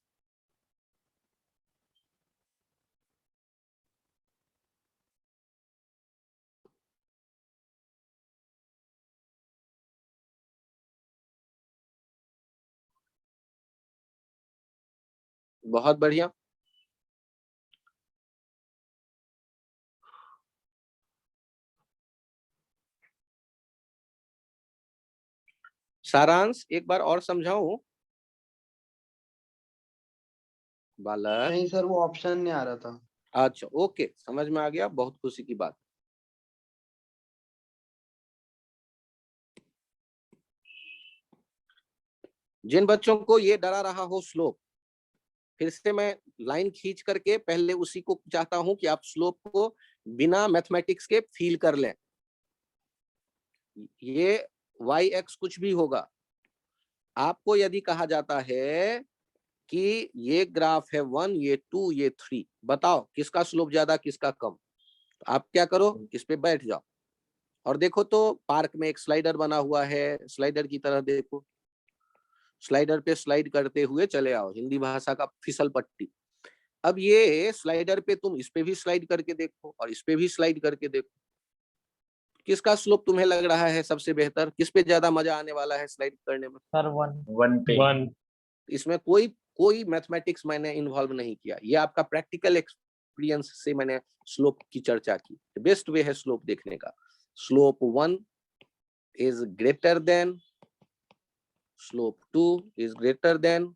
बहुत बढ़िया। सारांश एक बार और समझाऊं? बालक नहीं सर, वो ऑप्शन नहीं आ रहा था। अच्छा ओके, समझ में आ गया, बहुत खुशी की बात। जिन बच्चों को ये डरा रहा हो स्लोप, फिर से मैं लाइन खींच करके पहले उसी को चाहता हूं कि आप स्लोप को बिना मैथमेटिक्स के फील कर लें। ये वाई एक्स कुछ भी होगा, आपको यदि कहा जाता है कि ये ग्राफ है 1, ये 2, ये 3, बताओ किसका स्लोप ज्यादा किसका कम, तो आप क्या करो? इस पे बैठ जाओ और देखो तो पार्क में एक स्लाइडर बना हुआ है, स्लाइडर की तरह देखो, स्लाइडर पे स्लाइड करते हुए चले आओ, हिंदी भाषा का फिसल पट्टी। अब ये स्लाइडर पे तुम इस पे भी स्लाइड करके देखो और इस पे भी स्लाइड करके देखो, किसका स्लोप तुम्हें लग रहा है सबसे बेहतर? किस पे ज्यादा मजा आने वाला है स्लाइड करने में? सर 1 पे 1। इसमें कोई मैथमेटिक्स मैंने इन्वॉल्व नहीं किया, ये आपका प्रैक्टिकल एक्सपीरियंस से मैंने स्लोप की चर्चा की। बेस्ट वे है स्लोप देखने का। Slope 1 is greater than slope 2 is greater than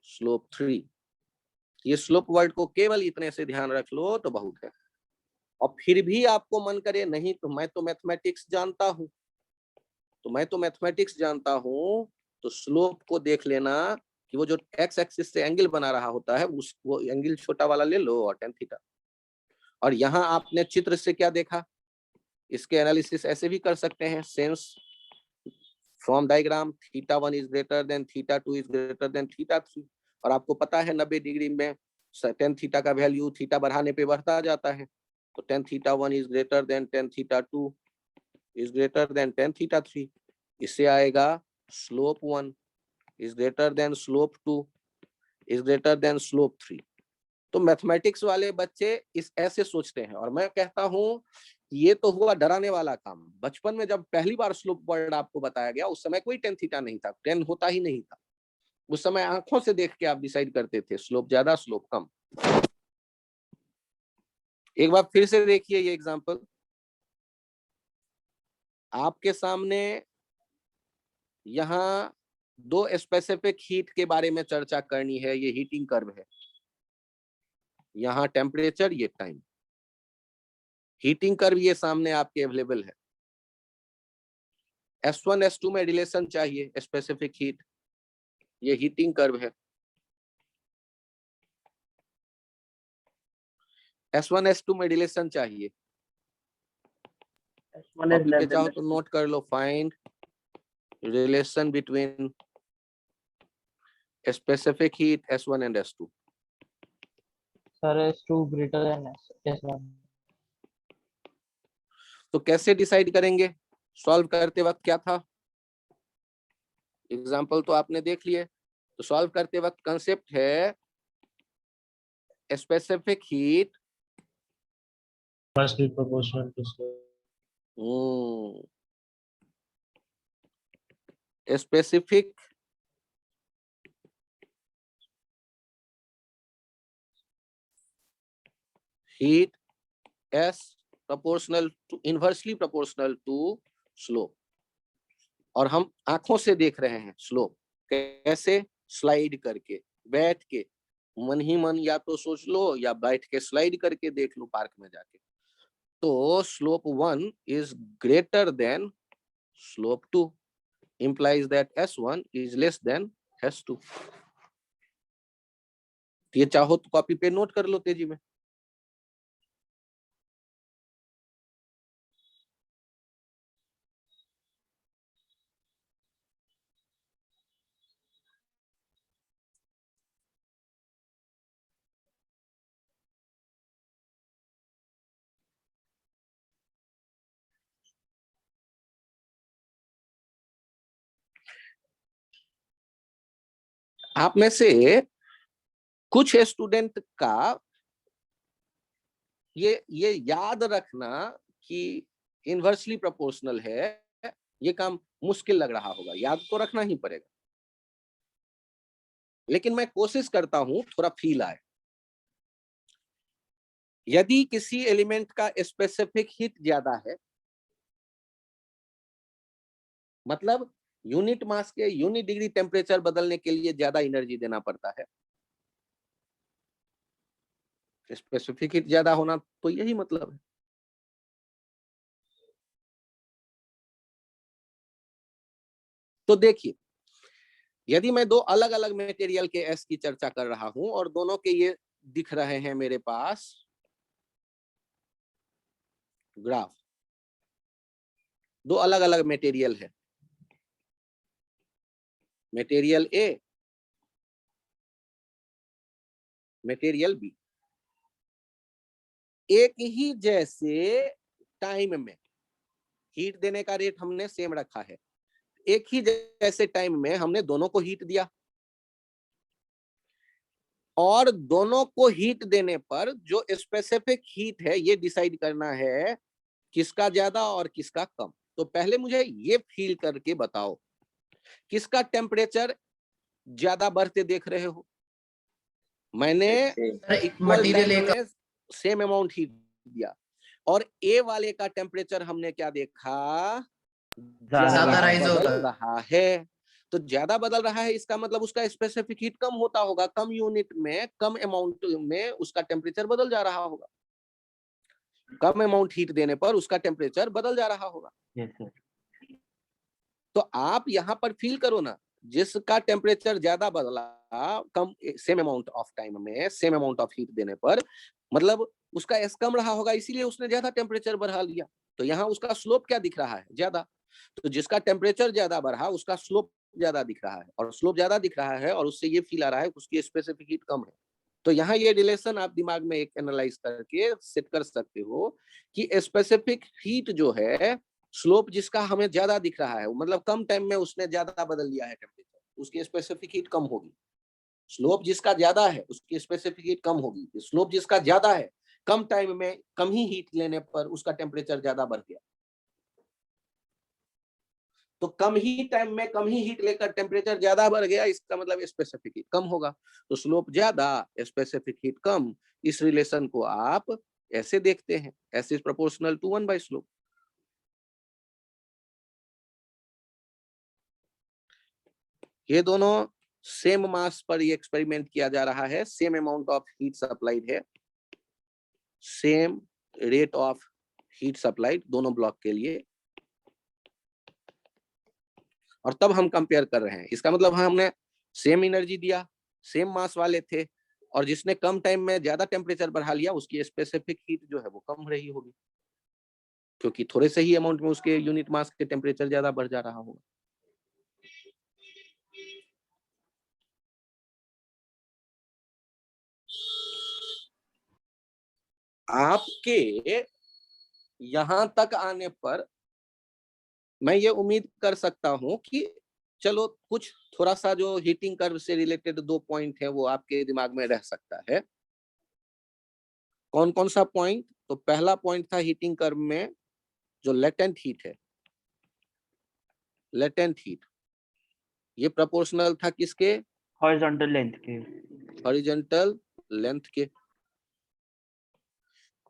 slope 3। ये स्लोप वर्ड को केवल इतने से ध्यान रख लो तो बहुत है। और फिर भी आपको मन करे नहीं तो मैं तो मैथमेटिक्स जानता हूं, तो स्लोप को देख लेना कि वो जो एक्स एक्सिस से एंगल बना रहा होता है वो एंगल छोटा वाला ले लो और tan थीटा। और यहाँ आपने चित्र से क्या देखा, इसके एनालिसिस ऐसे भी कर सकते हैं, sense from diagram θ1 is greater than θ2 is greater than θ3। और आपको पता है 90 डिग्री में tan थीटा का वैल्यू थीटा बढ़ाने पे बढ़ता जाता है, तो tan θ1 is greater than tan θ2 is greater than tan θ3। इससे आएगा slope 1 is greater than slope 2 is greater than slope 3। तो मैथमेटिक्स वाले बच्चे इस ऐसे सोचते हैं, और मैं कहता हूं ये तो हुआ डराने वाला काम। बचपन में जब पहली बार स्लोप वर्ड आपको बताया गया, उस समय कोई टेन थीटा नहीं था, टेन होता ही नहीं था। उस समय आंखों से देख के आप डिसाइड करते थे स्लोप ज्यादा स्लोप कम। एक बार फिर से देखिए ये एग्जांपल आपके सामने। यहाँ दो स्पेसिफिक हीट के बारे में चर्चा करनी है। ये हीटिंग कर्व है, यहाँ टेम्परेचर, ये टाइम। हीटिंग कर्व ये सामने आपके अवेलेबल है। S1 S2 में रिलेशन चाहिए, स्पेसिफिक हीट, ये हीटिंग कर्व है। S1 S2 में रिलेशन चाहिए, S1 is कॉपी पे less चाहो than तो नोट कर लो। Find relation between specific heat S1 and S2। sir S2 greater than S1. तो कैसे डिसाइड करेंगे? सॉल्व करते वक्त क्या था? एग्जाम्पल तो आपने देख लिए। तो सॉल्व करते वक्त कंसेप्ट है specific heat must be proportional to slope. Specific heat S proportional to inversely proportional to slope। और हम आंखों से देख रहे हैं स्लोप कैसे, स्लाइड करके, बैठ के, मन ही मन या तो सोच लो या बैठ के स्लाइड करके देख लो पार्क में जाके। तो slope 1 is greater than slope 2 implies that S1 is less than S2। ये चाहो तो कॉपी पे नोट कर लो तेजी में। आप में से कुछ स्टूडेंट का ये याद रखना कि इनवर्सली प्रोपोर्शनल है, ये काम मुश्किल लग रहा होगा, याद तो रखना ही पड़ेगा। लेकिन मैं कोशिश करता हूं थोड़ा फील आए। यदि किसी एलिमेंट का स्पेसिफिक हीट ज्यादा है, मतलब यूनिट मास के यूनिट डिग्री टेम्परेचर बदलने के लिए ज्यादा एनर्जी देना पड़ता है। स्पेसिफिक हीट ज्यादा होना तो यही मतलब है। तो देखिए, यदि मैं दो अलग अलग मटेरियल के एस की चर्चा कर रहा हूं और दोनों के ये दिख रहे हैं मेरे पास ग्राफ, दो अलग अलग मटेरियल है, मटेरियल ए, मटेरियल बी। एक ही जैसे टाइम में हीट देने का रेट हमने सेम रखा है, एक ही जैसे टाइम में हमने दोनों को हीट दिया, और दोनों को हीट देने पर जो स्पेसिफिक हीट है ये डिसाइड करना है किसका ज्यादा और किसका कम। तो पहले मुझे ये फील करके बताओ किसका टेम्परेचर ज्यादा बढ़ते देख रहे हो। मैंने इक्वल मटेरियल टाइम एक में सेम अमाउंट हीट दिया, और ए वाले का टेम्परेचर हमने क्या देखा, ज्यादा राइज बदल होता है। रहा है। तो ज्यादा बदल रहा है, इसका मतलब उसका स्पेसिफिक हीट कम होता होगा, कम यूनिट में कम अमाउंट में उसका टेम्परेचर बदल जा रहा होगा, कम अमाउंट हीट देने पर उसका टेम्परेचर बदल जा रहा होगा। Yes, sir. तो आप यहाँ पर फील करो ना, जिसका टेम्परेचर ज्यादा बदला कम सेम अमाउंट ऑफ टाइम में सेम अमाउंट ऑफ हीट देने पर, मतलब उसका एस कम रहा होगा, इसीलिए उसने ज्यादा टेम्परेचर बढ़ा लिया। तो यहाँ उसका स्लोप क्या दिख रहा है, ज्यादा। तो जिसका टेम्परेचर ज्यादा बढ़ा उसका स्लोप ज्यादा दिख रहा है, और स्लोप ज्यादा दिख रहा है और उससे ये फील आ रहा है उसकी स्पेसिफिक हीट कम है। तो यहाँ ये रिलेशन आप दिमाग में एक एनालाइज करके सेट कर सकते हो कि स्पेसिफिक हीट जो है स्लोप जिसका हमें ज्यादा दिख रहा है, मतलब कम टाइम में उसने ज्यादा बदल लिया है टेम्परेचर, उसकी स्पेसिफिक हीट कम होगी। स्लोप जिसका ज्यादा है उसकी स्पेसिफिक हीट कम होगी। स्लोप जिसका ज्यादा है, कम टाइम में कम ही हीट लेने पर उसका टेम्परेचर ज्यादा बढ़ गया। तो कम ही टाइम में कम ही हीट लेकर टेम्परेचर ज्यादा बढ़ गया, इसका मतलब स्पेसिफिक हीट कम होगा। तो स्लोप ज्यादा, स्पेसिफिक हीट कम, इस रिलेशन को आप ऐसे देखते हैं, S is proportional to 1 by slope. ये दोनों सेम मास पर ये एक्सपेरिमेंट किया जा रहा है, same amount of heat supplied है, same rate of heat supplied दोनों ब्लॉक के लिए, और तब हम कंपेयर कर रहे हैं। इसका मतलब हमने सेम एनर्जी दिया, सेम मास वाले थे, और जिसने कम टाइम में ज्यादा टेम्परेचर बढ़ा लिया उसकी स्पेसिफिक हीट जो है वो कम रही होगी, क्योंकि थोड़े से ही अमाउंट में उसके यूनिट मास के टेम्परेचर ज्यादा बढ़ जा रहा होगा। आपके यहां तक आने पर मैं ये उम्मीद कर सकता हूं कि चलो कुछ थोड़ा सा जो हीटिंग कर्व से रिलेटेड 2 पॉइंट है वो आपके दिमाग में रह सकता है। कौन कौन सा पॉइंट? तो पहला पॉइंट था हीटिंग कर्व में जो लेटेंट हीट है, लेटेंट हीट, ये प्रोपोर्शनल था किसके? हॉरिजॉन्टल लेंथ के। हॉरिजॉन्टल लेंथ के।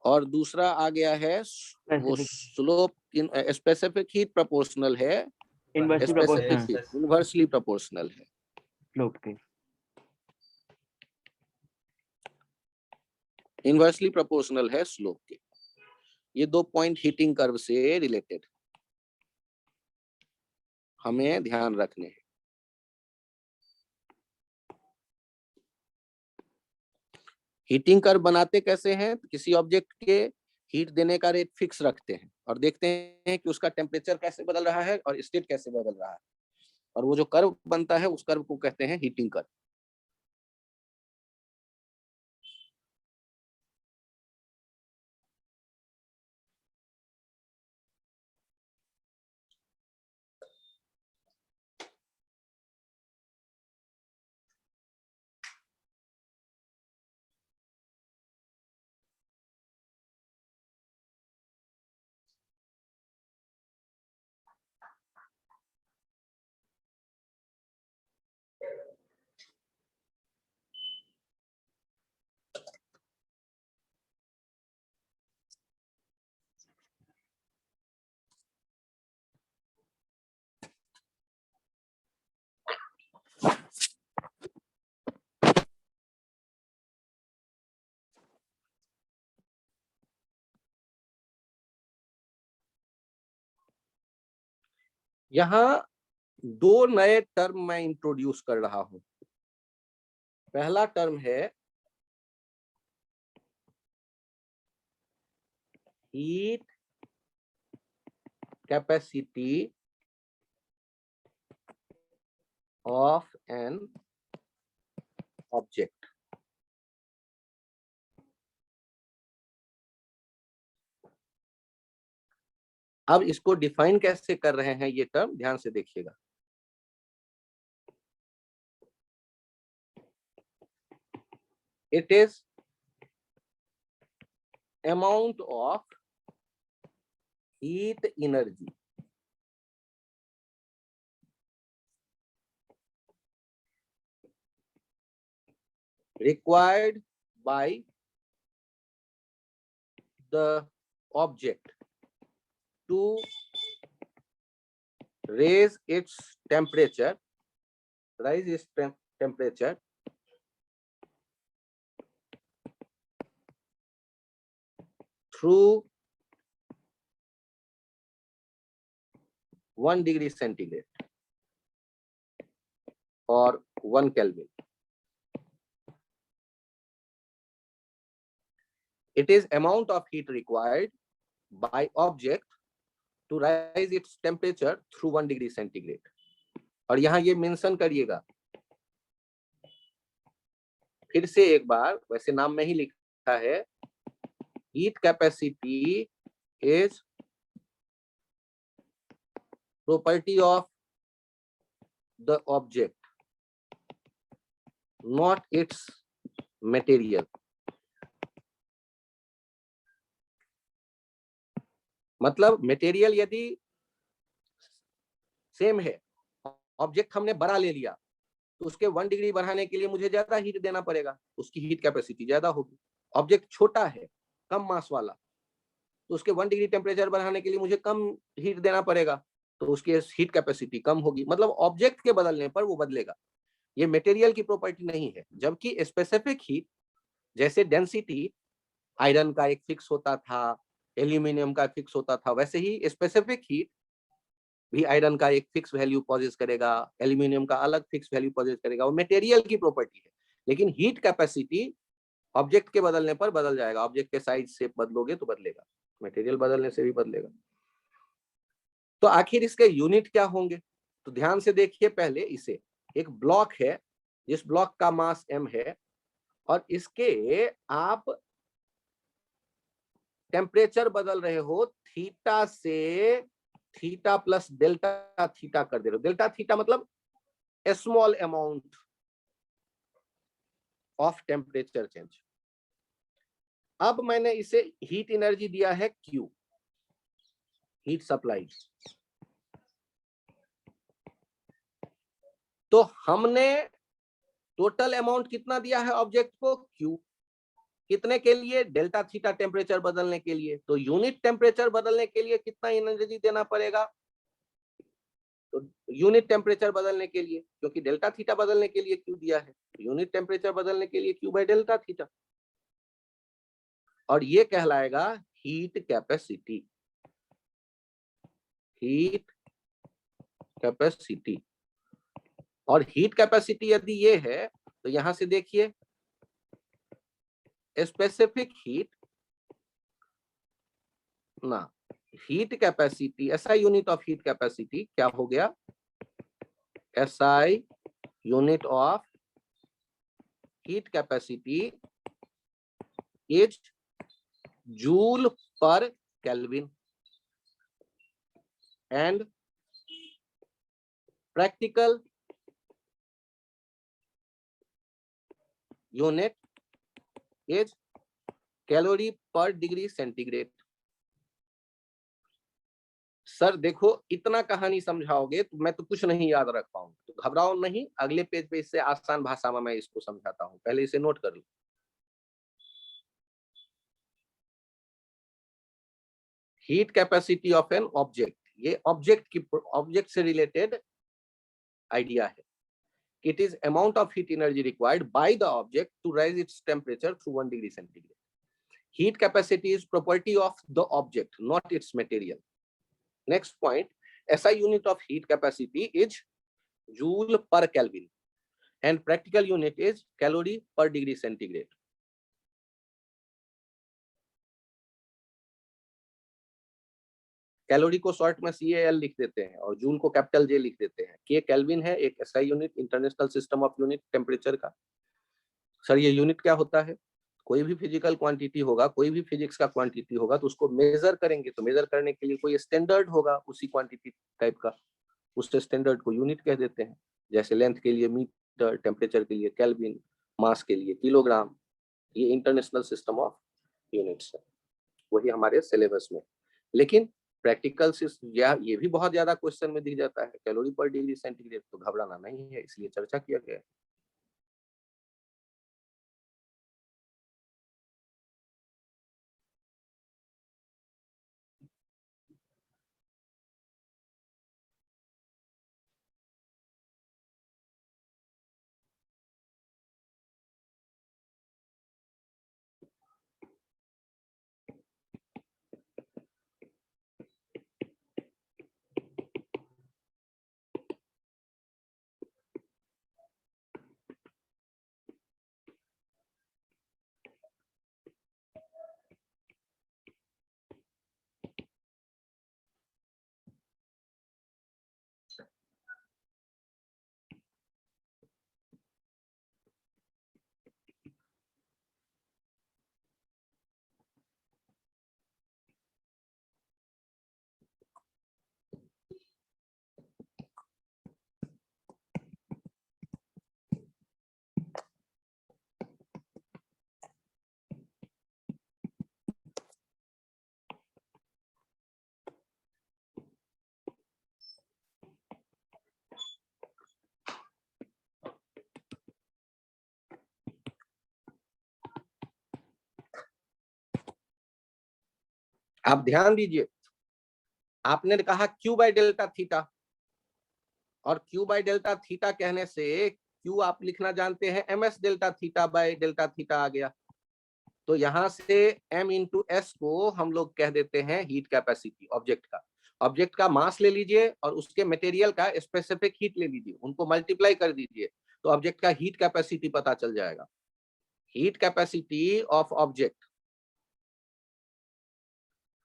और दूसरा आ गया है वो slope in specific heat proportional है, इनवर्सली प्रोपोर्शनल इनवर्सली प्रोपोर्शनल है स्लोप के। इनवर्सली प्रोपोर्शनल है स्लोप के। ये 2 पॉइंट हीटिंग कर्व से रिलेटेड हमें ध्यान रखने हैं। हीटिंग कर्व बनाते कैसे हैं? तो किसी ऑब्जेक्ट के हीट देने का रेट फिक्स रखते हैं और देखते हैं कि उसका टेम्परेचर कैसे बदल रहा है और स्टेट कैसे बदल रहा है, और वो जो कर्व बनता है उस कर्व को कहते हैं हीटिंग कर्व। यहाँ 2 नए टर्म मैं इंट्रोड्यूस कर रहा हूं। पहला टर्म है heat capacity of an object. अब इसको डिफाइन कैसे कर रहे हैं ये टर्म, ध्यान से देखिएगा। It is amount of heat energy required by the object to raise its temperature, temperature through 1 degree centigrade or 1 Kelvin. It is amount of heat required by object to rise its temperature through 1 degree centigrade. और यहाँ ये मेंशन करिएगा, फिर से एक बार, वैसे नाम में ही लिखा है, heat capacity is property of the object, not its material. मतलब मटेरियल यदि सेम है, ऑब्जेक्ट हमने बड़ा ले लिया, तो उसके 1 डिग्री बढ़ाने के लिए मुझे ज्यादा हीट देना पड़ेगा, उसकी हीट कैपेसिटी ज्यादा होगी। ऑब्जेक्ट छोटा है, कम मास वाला, तो उसके 1 डिग्री टेम्परेचर बढ़ाने के लिए मुझे कम हीट देना पड़ेगा, तो उसकी हीट कैपेसिटी कम होगी। मतलब ऑब्जेक्ट के बदलने पर वो बदलेगा, ये मटेरियल की प्रॉपर्टी नहीं है। जबकि स्पेसिफिक हीट, जैसे डेंसिटी आयरन का एक फिक्स होता था, एल्यूमिनियम का फिक्स होता था, वैसे ही स्पेसिफिक हीट भी आयरन का एक फिक्स वैल्यू पॉजेस करेगा, एल्यूमिनियम का अलग फिक्स वैल्यू पॉजेस करेगा, वो मटेरियल की प्रॉपर्टी है। लेकिन हीट कैपेसिटी ऑब्जेक्ट के बदलने पर बदल जाएगा, ऑब्जेक्ट के साइज शेप बदलोगे तो बदलेगा, मटेरियल बदलने से भी बदलेगा। तो आखिर इसके यूनिट क्या होंगे? तो ध्यान से देखिए, पहले इसे, एक ब्लॉक है जिस ब्लॉक का मास m है, और इसके आप टेम्परेचर बदल रहे हो थीटा से थीटा प्लस डेल्टा थीटा कर दे रहे हो। डेल्टा थीटा मतलब small amount of temperature change. अब मैंने इसे हीट एनर्जी दिया है Q, हीट सप्लाई। तो हमने टोटल अमाउंट कितना दिया है ऑब्जेक्ट को? Q। कितने के लिए? डेल्टा थीटा टेम्परेचर बदलने के लिए। तो यूनिट टेम्परेचर बदलने के लिए कितना एनर्जी देना पड़ेगा? तो यूनिट टेम्परेचर बदलने के लिए, क्योंकि डेल्टा थीटा बदलने के लिए Q दिया है, तो यूनिट टेम्परेचर बदलने के लिए Q बाय डेल्टा थीटा, और ये कहलाएगा हीट कैपेसिटी। हीट कैपेसिटी, और हीट कैपेसिटी यदि ये है, तो यहां से देखिए, स्पेसिफिक हीट ना, heat capacity, SI unit of heat capacity क्या हो गया? SI unit of heat capacity is joule पर kelvin, and practical unit is calorie पर डिग्री सेंटीग्रेड। सर देखो, इतना कहानी समझाओगे तो मैं तो कुछ नहीं याद रख पाऊंगा, तो घबराओ नहीं, अगले पेज पे इससे आसान भाषा में मैं इसको समझाता हूं, पहले इसे नोट कर लो। Heat capacity of an object, ये ऑब्जेक्ट से रिलेटेड आइडिया है। It is amount of heat energy required by the object to raise its temperature through 1 degree centigrade. Heat capacity is property of the object, not its material. Next point, SI unit of heat capacity is joule per Kelvin, and practical unit is calorie per degree centigrade. Calorie को शॉर्ट में CAL लिख देते हैं और जूल को कैपिटल J लिख देते हैं। K केल्विन है, एक SI unit, international system of unit temperature का। सर ये यूनिट क्या होता है? कोई भी फिजिकल क्वांटिटी होगा, कोई भी फिजिक्स का क्वांटिटी होगा, तो उसको मेजर करेंगे, तो मेजर करने के लिए कोई स्टैंडर्ड होगा उसी क्वांटिटी टाइप का, उस स्टैंडर्ड को यूनिट कह देते हैं। जैसे लेंथ के लिए मीटर, टेम्परेचर के लिए केल्विन, मास के लिए किलोग्राम, ये इंटरनेशनल सिस्टम ऑफ यूनिट्स है, वही हमारे सिलेबस में। लेकिन प्रैक्टिकल से ये भी बहुत ज्यादा क्वेश्चन में दिख जाता है, कैलोरी पर डिग्री सेंटीग्रेड, तो घबराना नहीं है, इसलिए चर्चा किया गया है। आप ध्यान दीजिए, आपने कहा Q बाय डेल्टा थीटा, और Q बाय डेल्टा थीटा कहने से Q आप लिखना जानते हैं ms delta theta by delta theta आ गया। तो यहां से m इंटू एस को हम लोग कह देते हैं हीट कैपेसिटी ऑब्जेक्ट का। ऑब्जेक्ट का मास ले लीजिए और उसके मटेरियल का स्पेसिफिक हीट ले लीजिए, उनको मल्टीप्लाई कर दीजिए, तो ऑब्जेक्ट का हीट कैपेसिटी पता चल जाएगा। हीट कैपेसिटी ऑफ ऑब्जेक्ट,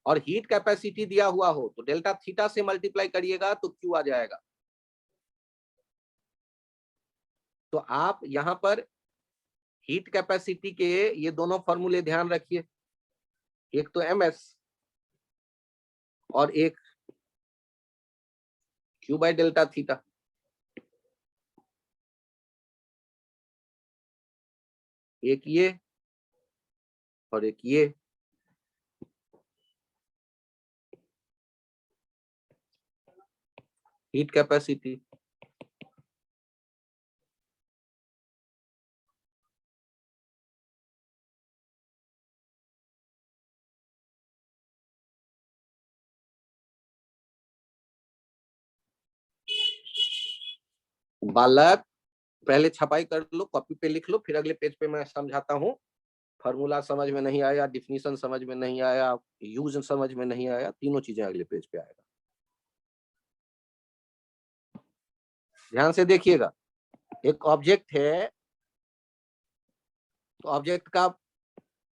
और हीट कैपेसिटी दिया हुआ हो तो डेल्टा थीटा से मल्टीप्लाई करिएगा तो क्यू आ जाएगा। तो आप यहां पर हीट कैपेसिटी के ये दोनों फॉर्मूले ध्यान रखिए, एक तो ms और एक Q बाय डेल्टा थीटा। एक ये और एक ये। हीट कैपेसिटी बालक पहले छपाई कर लो, कॉपी पे लिख लो, फिर अगले पेज पे मैं समझाता हूँ। फॉर्मूला समझ में नहीं आया, डिफिनीशन समझ में नहीं आया, यूज समझ में नहीं आया, तीनों चीजें अगले पेज पे आएगा। ध्यान से देखिएगा, एक ऑब्जेक्ट है तो ऑब्जेक्ट का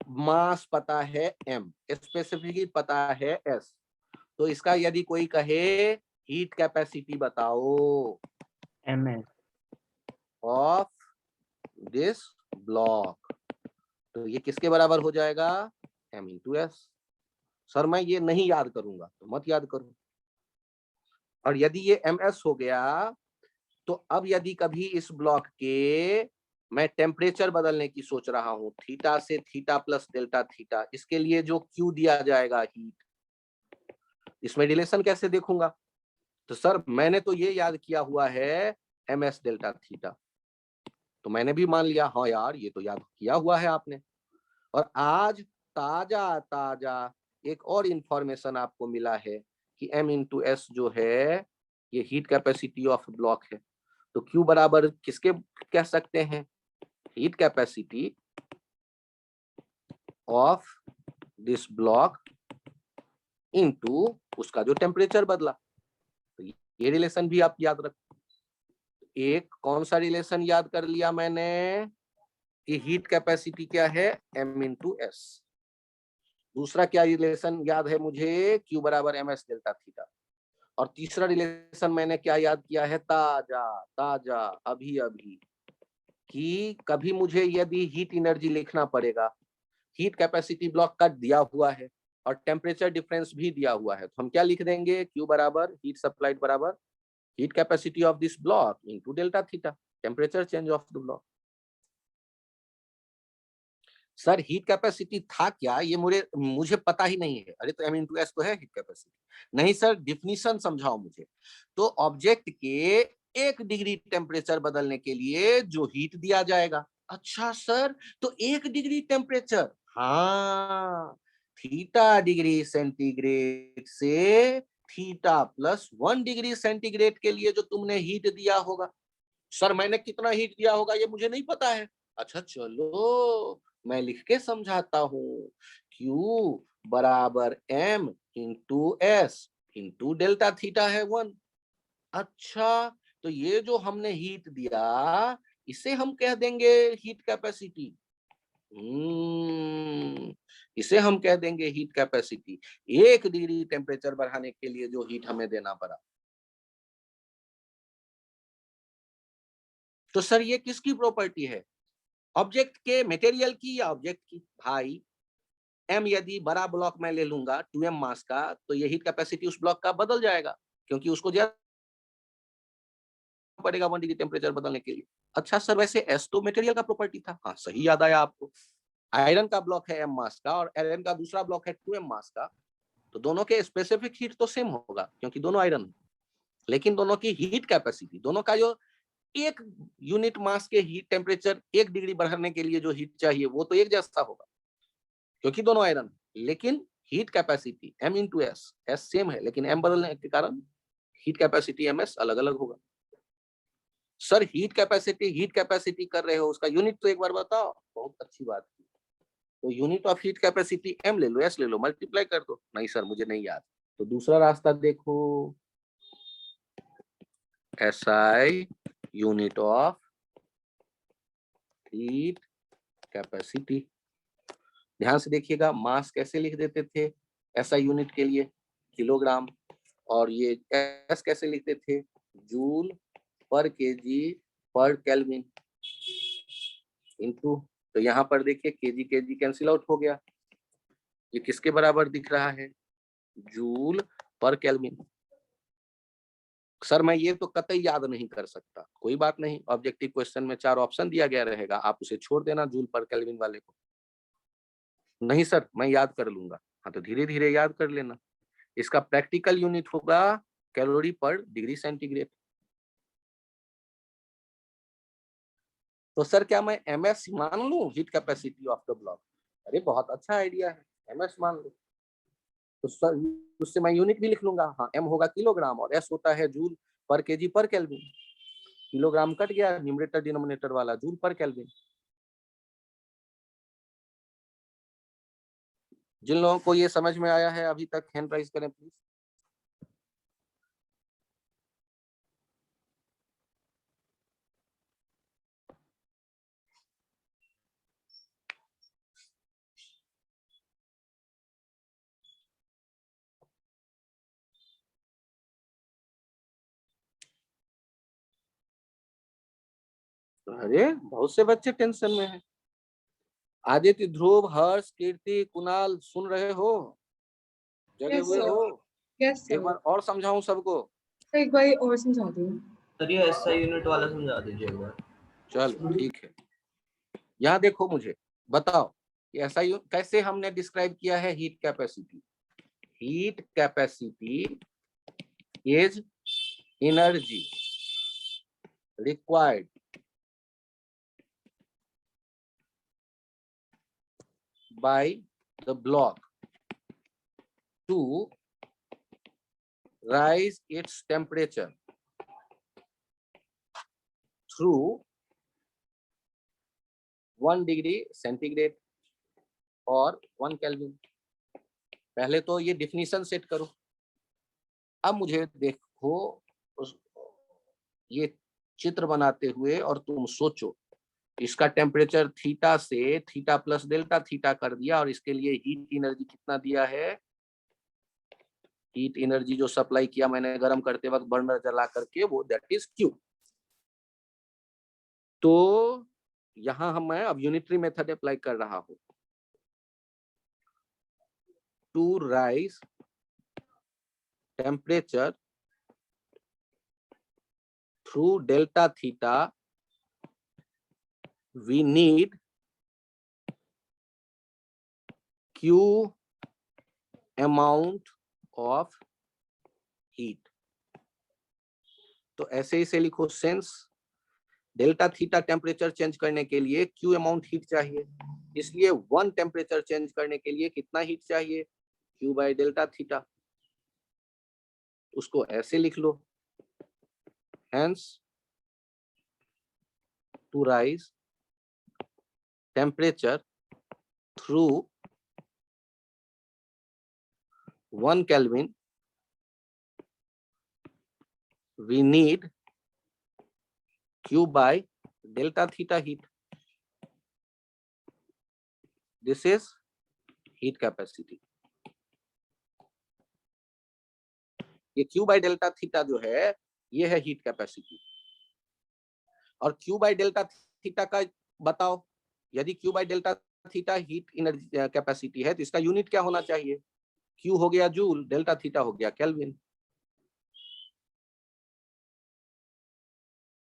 मास पता है m, स्पेसिफिक पता है s। तो इसका यदि कोई कहे हीट कैपेसिटी बताओ ms ऑफ दिस ब्लॉक, तो ये किसके बराबर हो जाएगा? m into S. सर मैं ये नहीं याद करूंगा, तो मत याद करो। और यदि ये ms हो गया तो अब यदि कभी इस ब्लॉक के मैं टेम्परेचर बदलने की सोच रहा हूं, थीटा से थीटा प्लस डेल्टा थीटा, इसके लिए जो Q दिया जाएगा हीट, इसमें रिलेशन कैसे देखूंगा? तो सर मैंने तो ये याद किया हुआ है ms डेल्टा थीटा, तो मैंने भी मान लिया हाँ यार ये तो याद किया हुआ है आपने। और आज ताजा ताजा एक और इंफॉर्मेशन आपको मिला है कि m इंटू एस जो है ये हीट कैपेसिटी ऑफ ब्लॉक है। तो Q बराबर किसके कह सकते हैं? Heat capacity of this block into उसका जो टेम्परेचर बदला। तो ये रिलेशन भी आप याद रखो। एक कौन सा रिलेशन याद कर लिया मैंने कि हीट कैपेसिटी क्या है? m into S. दूसरा क्या रिलेशन याद है मुझे? Q बराबर ms डेल्टा थीटा। और तीसरा रिलेशन मैंने क्या याद किया है? ताजा ताजा अभी अभी, कि कभी मुझे यदि हीट एनर्जी लिखना पड़ेगा, हीट कैपेसिटी ब्लॉक का दिया हुआ है और टेम्परेचर डिफरेंस भी दिया हुआ है, तो हम क्या लिख देंगे? Q बराबर हीट सप्लाइड बराबर heat capacity of this block into delta theta, temperature change of the block. Sir heat capacity था क्या? ये मुझे पता ही नहीं है। अरे तो m इंटू एस तो है हीट कैपेसिटी। नहीं सर, डिफिनीशन समझाओ मुझे। तो ऑब्जेक्ट के 1 डिग्री टेम्परेचर बदलने के लिए जो हीट दिया जाएगा। अच्छा सर, तो 1 डिग्री टेम्परेचर, हाँ, थीटा डिग्री सेंटीग्रेड से थीटा प्लस 1 डिग्री सेंटीग्रेड के लिए जो तुमने हीट दिया होगा। सर मैंने कितना हीट दिया होगा ये मुझे नहीं पता है। अच्छा चलो मैं लिख के समझाता हूँ। Q बराबर m into S into delta theta है 1। अच्छा, तो ये जो हमने हीट दिया इसे हम कह देंगे हीट कैपेसिटी। इसे हम कह देंगे हीट कैपेसिटी, 1 डिग्री टेम्परेचर बढ़ाने के लिए जो हीट हमें देना पड़ा। तो सर ये किसकी प्रॉपर्टी है? ऑब्जेक्ट के, मटेरियल की या ऑब्जेक्ट की? भाई m यदि बड़ा ब्लॉक मैं ले लूंगा 2m मास का, तो ये हीट कैपेसिटी उस ब्लॉक का बदल जाएगा, क्योंकि उसको ज्यादा पड़ेगा 1 डिग्री टेम्परेचर बदलने के लिए। अच्छा सर, वैसे s तो मटेरियल का प्रॉपर्टी था। हाँ सही याद आया आपको। आयरन का ब्लॉक है m मास का और आयरन का दूसरा ब्लॉक है 2m मास का, तो दोनों के स्पेसिफिक हीट तो सेम होगा क्योंकि दोनों आयरन है, लेकिन दोनों की हीट कैपेसिटी, दोनों का जो 1 यूनिट मास के हीट टेम्परेचर 1 डिग्री बढ़ाने के लिए जो हीट चाहिए वो तो एक जैसा होगा क्योंकि दोनों आयरन, लेकिन heat capacity m into S, S same है लेकिन m बदलने के कारण हीट कैपेसिटी ms अलग अलग होगा। सर हीट कैपेसिटी कर रहे हो, उसका यूनिट तो एक बार बताओ। बहुत अच्छी बात की, तो unit of heat capacity m ले लो, s ले लो, मल्टीप्लाई कर दो। नहीं सर मुझे नहीं याद। तो दूसरा रास्ता देखो, SI unit of heat capacity. ध्यान से देखिएगा, मास कैसे लिख देते थे SI यूनिट के लिए, किलोग्राम, और ये S कैसे लिखते थे, जूल पर केजी पर केल्विन इनटू। तो यहाँ पर देखिए केजी कैंसिल आउट हो गया, ये किसके बराबर दिख रहा है, जूल पर केल्विन। सर मैं ये तो कतई याद नहीं कर सकता, कोई बात नहीं, ऑब्जेक्टिव क्वेश्चन में 4 ऑप्शन दिया गया रहेगा, आप उसे छोड़ देना जूल पर केल्विन वाले को। नहीं सर मैं याद कर लूंगा, हाँ तो धीरे धीरे याद कर लेना। इसका प्रैक्टिकल यूनिट होगा कैलोरी पर डिग्री सेंटीग्रेड। तो सर क्या मैं ms मान लूं heat capacity of the block? अरे बहुत अच्छा आइडिया है, ms मान लो। तो सर उससे मैं यूनिट भी लिख लूंगा, हाँ m होगा किलोग्राम और s होता है जूल पर केजी पर केल्विन। किलोग्राम कट गया न्यूमरेटर डिनोमिनेटर वाला, जूल पर केल्विन। जिन लोगों को ये समझ में आया है अभी तक हैंड राइज करें प्लीज। अरे बहुत से बच्चे टेंशन में हैं। आदित्य, ध्रुव, हर्ष, कीर्ति, कुणाल सुन रहे हो, जगे Yes, हुए sir. हो? Yes, एक sir. बार और समझाऊं सबको? एक बार और समझा दो। सर ये SI यूनिट वाला समझा दीजिए एक बार। चलो ठीक है, यहाँ देखो मुझे बताओ कि ऐसा कैसे हमने डिस्क्राइब किया है heat capacity. Heat capacity is energy required by the block to rise its temperature through 1 degree centigrade और 1 केल्विन। पहले तो ये डिफिनीशन सेट करो। अब मुझे देखो ये चित्र बनाते हुए और तुम सोचो, इसका टेम्परेचर थीटा से थीटा प्लस डेल्टा थीटा कर दिया और इसके लिए हीट एनर्जी कितना दिया है, हीट एनर्जी जो सप्लाई किया मैंने गर्म करते वक्त बर्नर जला करके, वो दैट इज क्यू। तो यहां मैं अब यूनिटरी मेथड अप्लाई कर रहा हूं। To raise temperature through delta theta we need Q amount of heat। तो ऐसे इसे लिखो, sense delta theta temperature change करने के लिए Q अमाउंट हीट चाहिए, इसलिए 1 टेम्परेचर चेंज करने के लिए कितना हीट चाहिए, Q बाय डेल्टा थीटा। उसको ऐसे लिख लो, hence to raise temperature through 1 Kelvin we need Q by delta theta heat। This is heat capacity। ये Q by delta theta जो है ये है heat capacity। और Q by delta theta का बताओ, यदि Q by delta theta heat energy capacity है तो इसका यूनिट क्या होना चाहिए, Q हो गया जूल, डेल्टा थीटा हो गया केल्विन।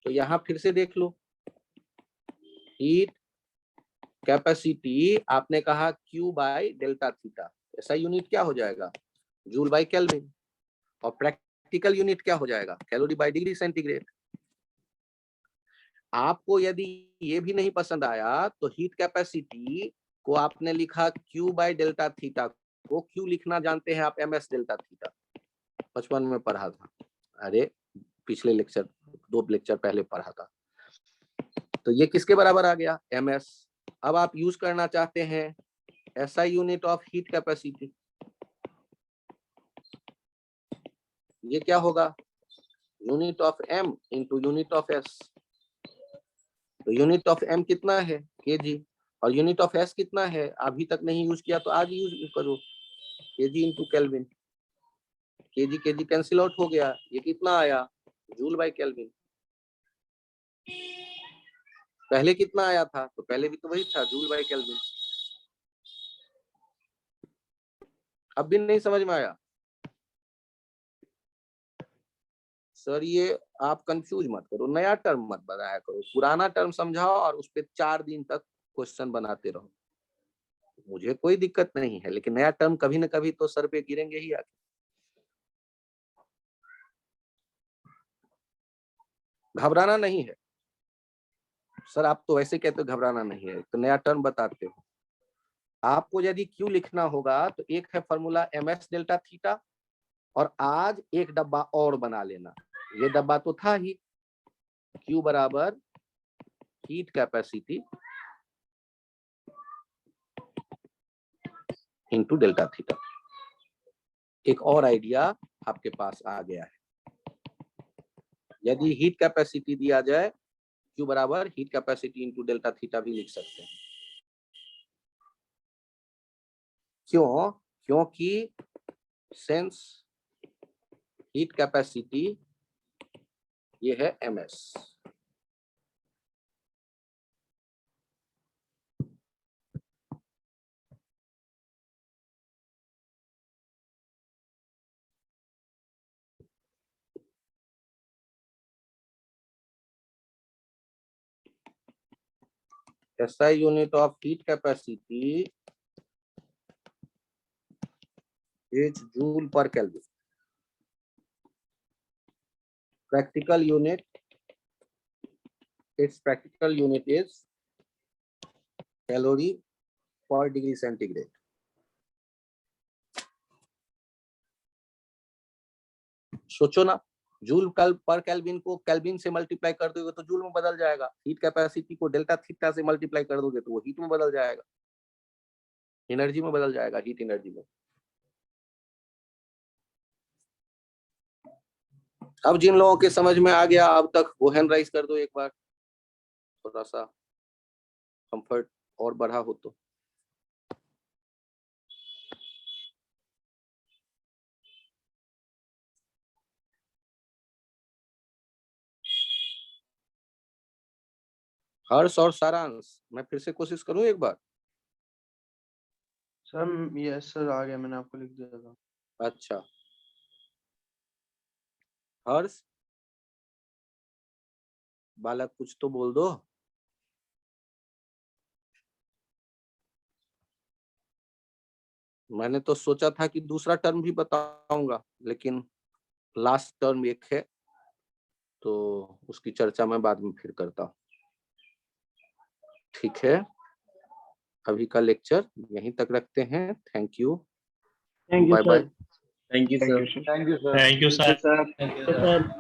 तो यहां फिर से देख लो, हीट कैपेसिटी आपने कहा Q बाय डेल्टा थीटा, ऐसा यूनिट क्या हो जाएगा, जूल बाय केल्विन। और प्रैक्टिकल यूनिट क्या हो जाएगा, कैलोरी बाय डिग्री सेंटीग्रेड। आपको यदि ये भी नहीं पसंद आया तो हीट कैपेसिटी को आपने लिखा Q बाय डेल्टा थीटा वो क्यू लिखना जानते हैं आप, ms डेल्टा थीटा, बचपन में पढ़ा था, अरे पिछले लेक्चर 2 लेक्चर पहले पढ़ा था। तो ये किसके बराबर आ गया, ms। अब आप यूज करना चाहते हैं SI unit of heat capacity, ये क्या होगा, unit of m into unit of s। तो यूनिट ऑफ m कितना है, kg, और यूनिट ऑफ s कितना है, अभी तक नहीं यूज किया तो आज यूज करो, kg into kelvin. kg kg cancel out हो गया, ये कितना आया, जूल बाय केल्विन। पहले कितना आया था, तो पहले भी तो वही था, जूल बाय केल्विन। अब भी नहीं समझ में आया सर, ये आप कंफ्यूज मत करो, नया टर्म मत बनाया करो, पुराना टर्म समझाओ और उस पे 4 दिन तक क्वेश्चन बनाते रहो, मुझे कोई दिक्कत नहीं है, लेकिन नया टर्म कभी न कभी तो सर पे गिरेंगे ही आके। घबराना नहीं है सर, आप तो वैसे कहते हो घबराना नहीं है, तो नया टर्म बताते हो। आपको यदि क्यू लिखना होगा तो एक है फॉर्मूला ms डेल्टा थीटा, और आज एक डब्बा और बना लेना, ये डब्बा तो था ही, क्यू बराबर heat capacity into delta theta. एक और आइडिया आपके पास आ गया है, यदि हीट कैपेसिटी दिया जाए, क्यू बराबर heat capacity into delta theta भी लिख सकते हैं। क्यों, क्योंकि सेंस हीट कैपेसिटी ये है ms। SI unit of heat capacity is joule per Kelvin. Practical unit, its practical unit is calorie per degree centigrade. सोचो ना, जूल पर केल्विन को केल्विन से मल्टीप्लाई कर दोगे तो जूल में बदल जाएगा, हीट कैपेसिटी को डेल्टा थीटा से मल्टीप्लाई कर दोगे तो वो हीट में बदल जाएगा, एनर्जी में बदल जाएगा, हीट एनर्जी में। अब जिन लोगों के समझ में आ गया अब तक, वो हैंड राइज कर दो एक बार, थोड़ा सा कंफर्ट और बढ़ा हो तो। हर्ष और सारांश, मैं फिर से कोशिश करूं एक बार। सर यस सर, आ गया, मैंने आपको लिख दिया था। अच्छा, हर्ष बालक कुछ तो बोल दो। मैंने तो सोचा था कि दूसरा टर्म भी बताऊंगा, लेकिन लास्ट टर्म एक है तो उसकी चर्चा मैं बाद में फिर करता हूँ। ठीक है, अभी का लेक्चर यहीं तक रखते हैं। Thank you, Thank you, bye bye. sir. Thank you, sir. Thank you, sir. Thank you, sir. Thank you, sir.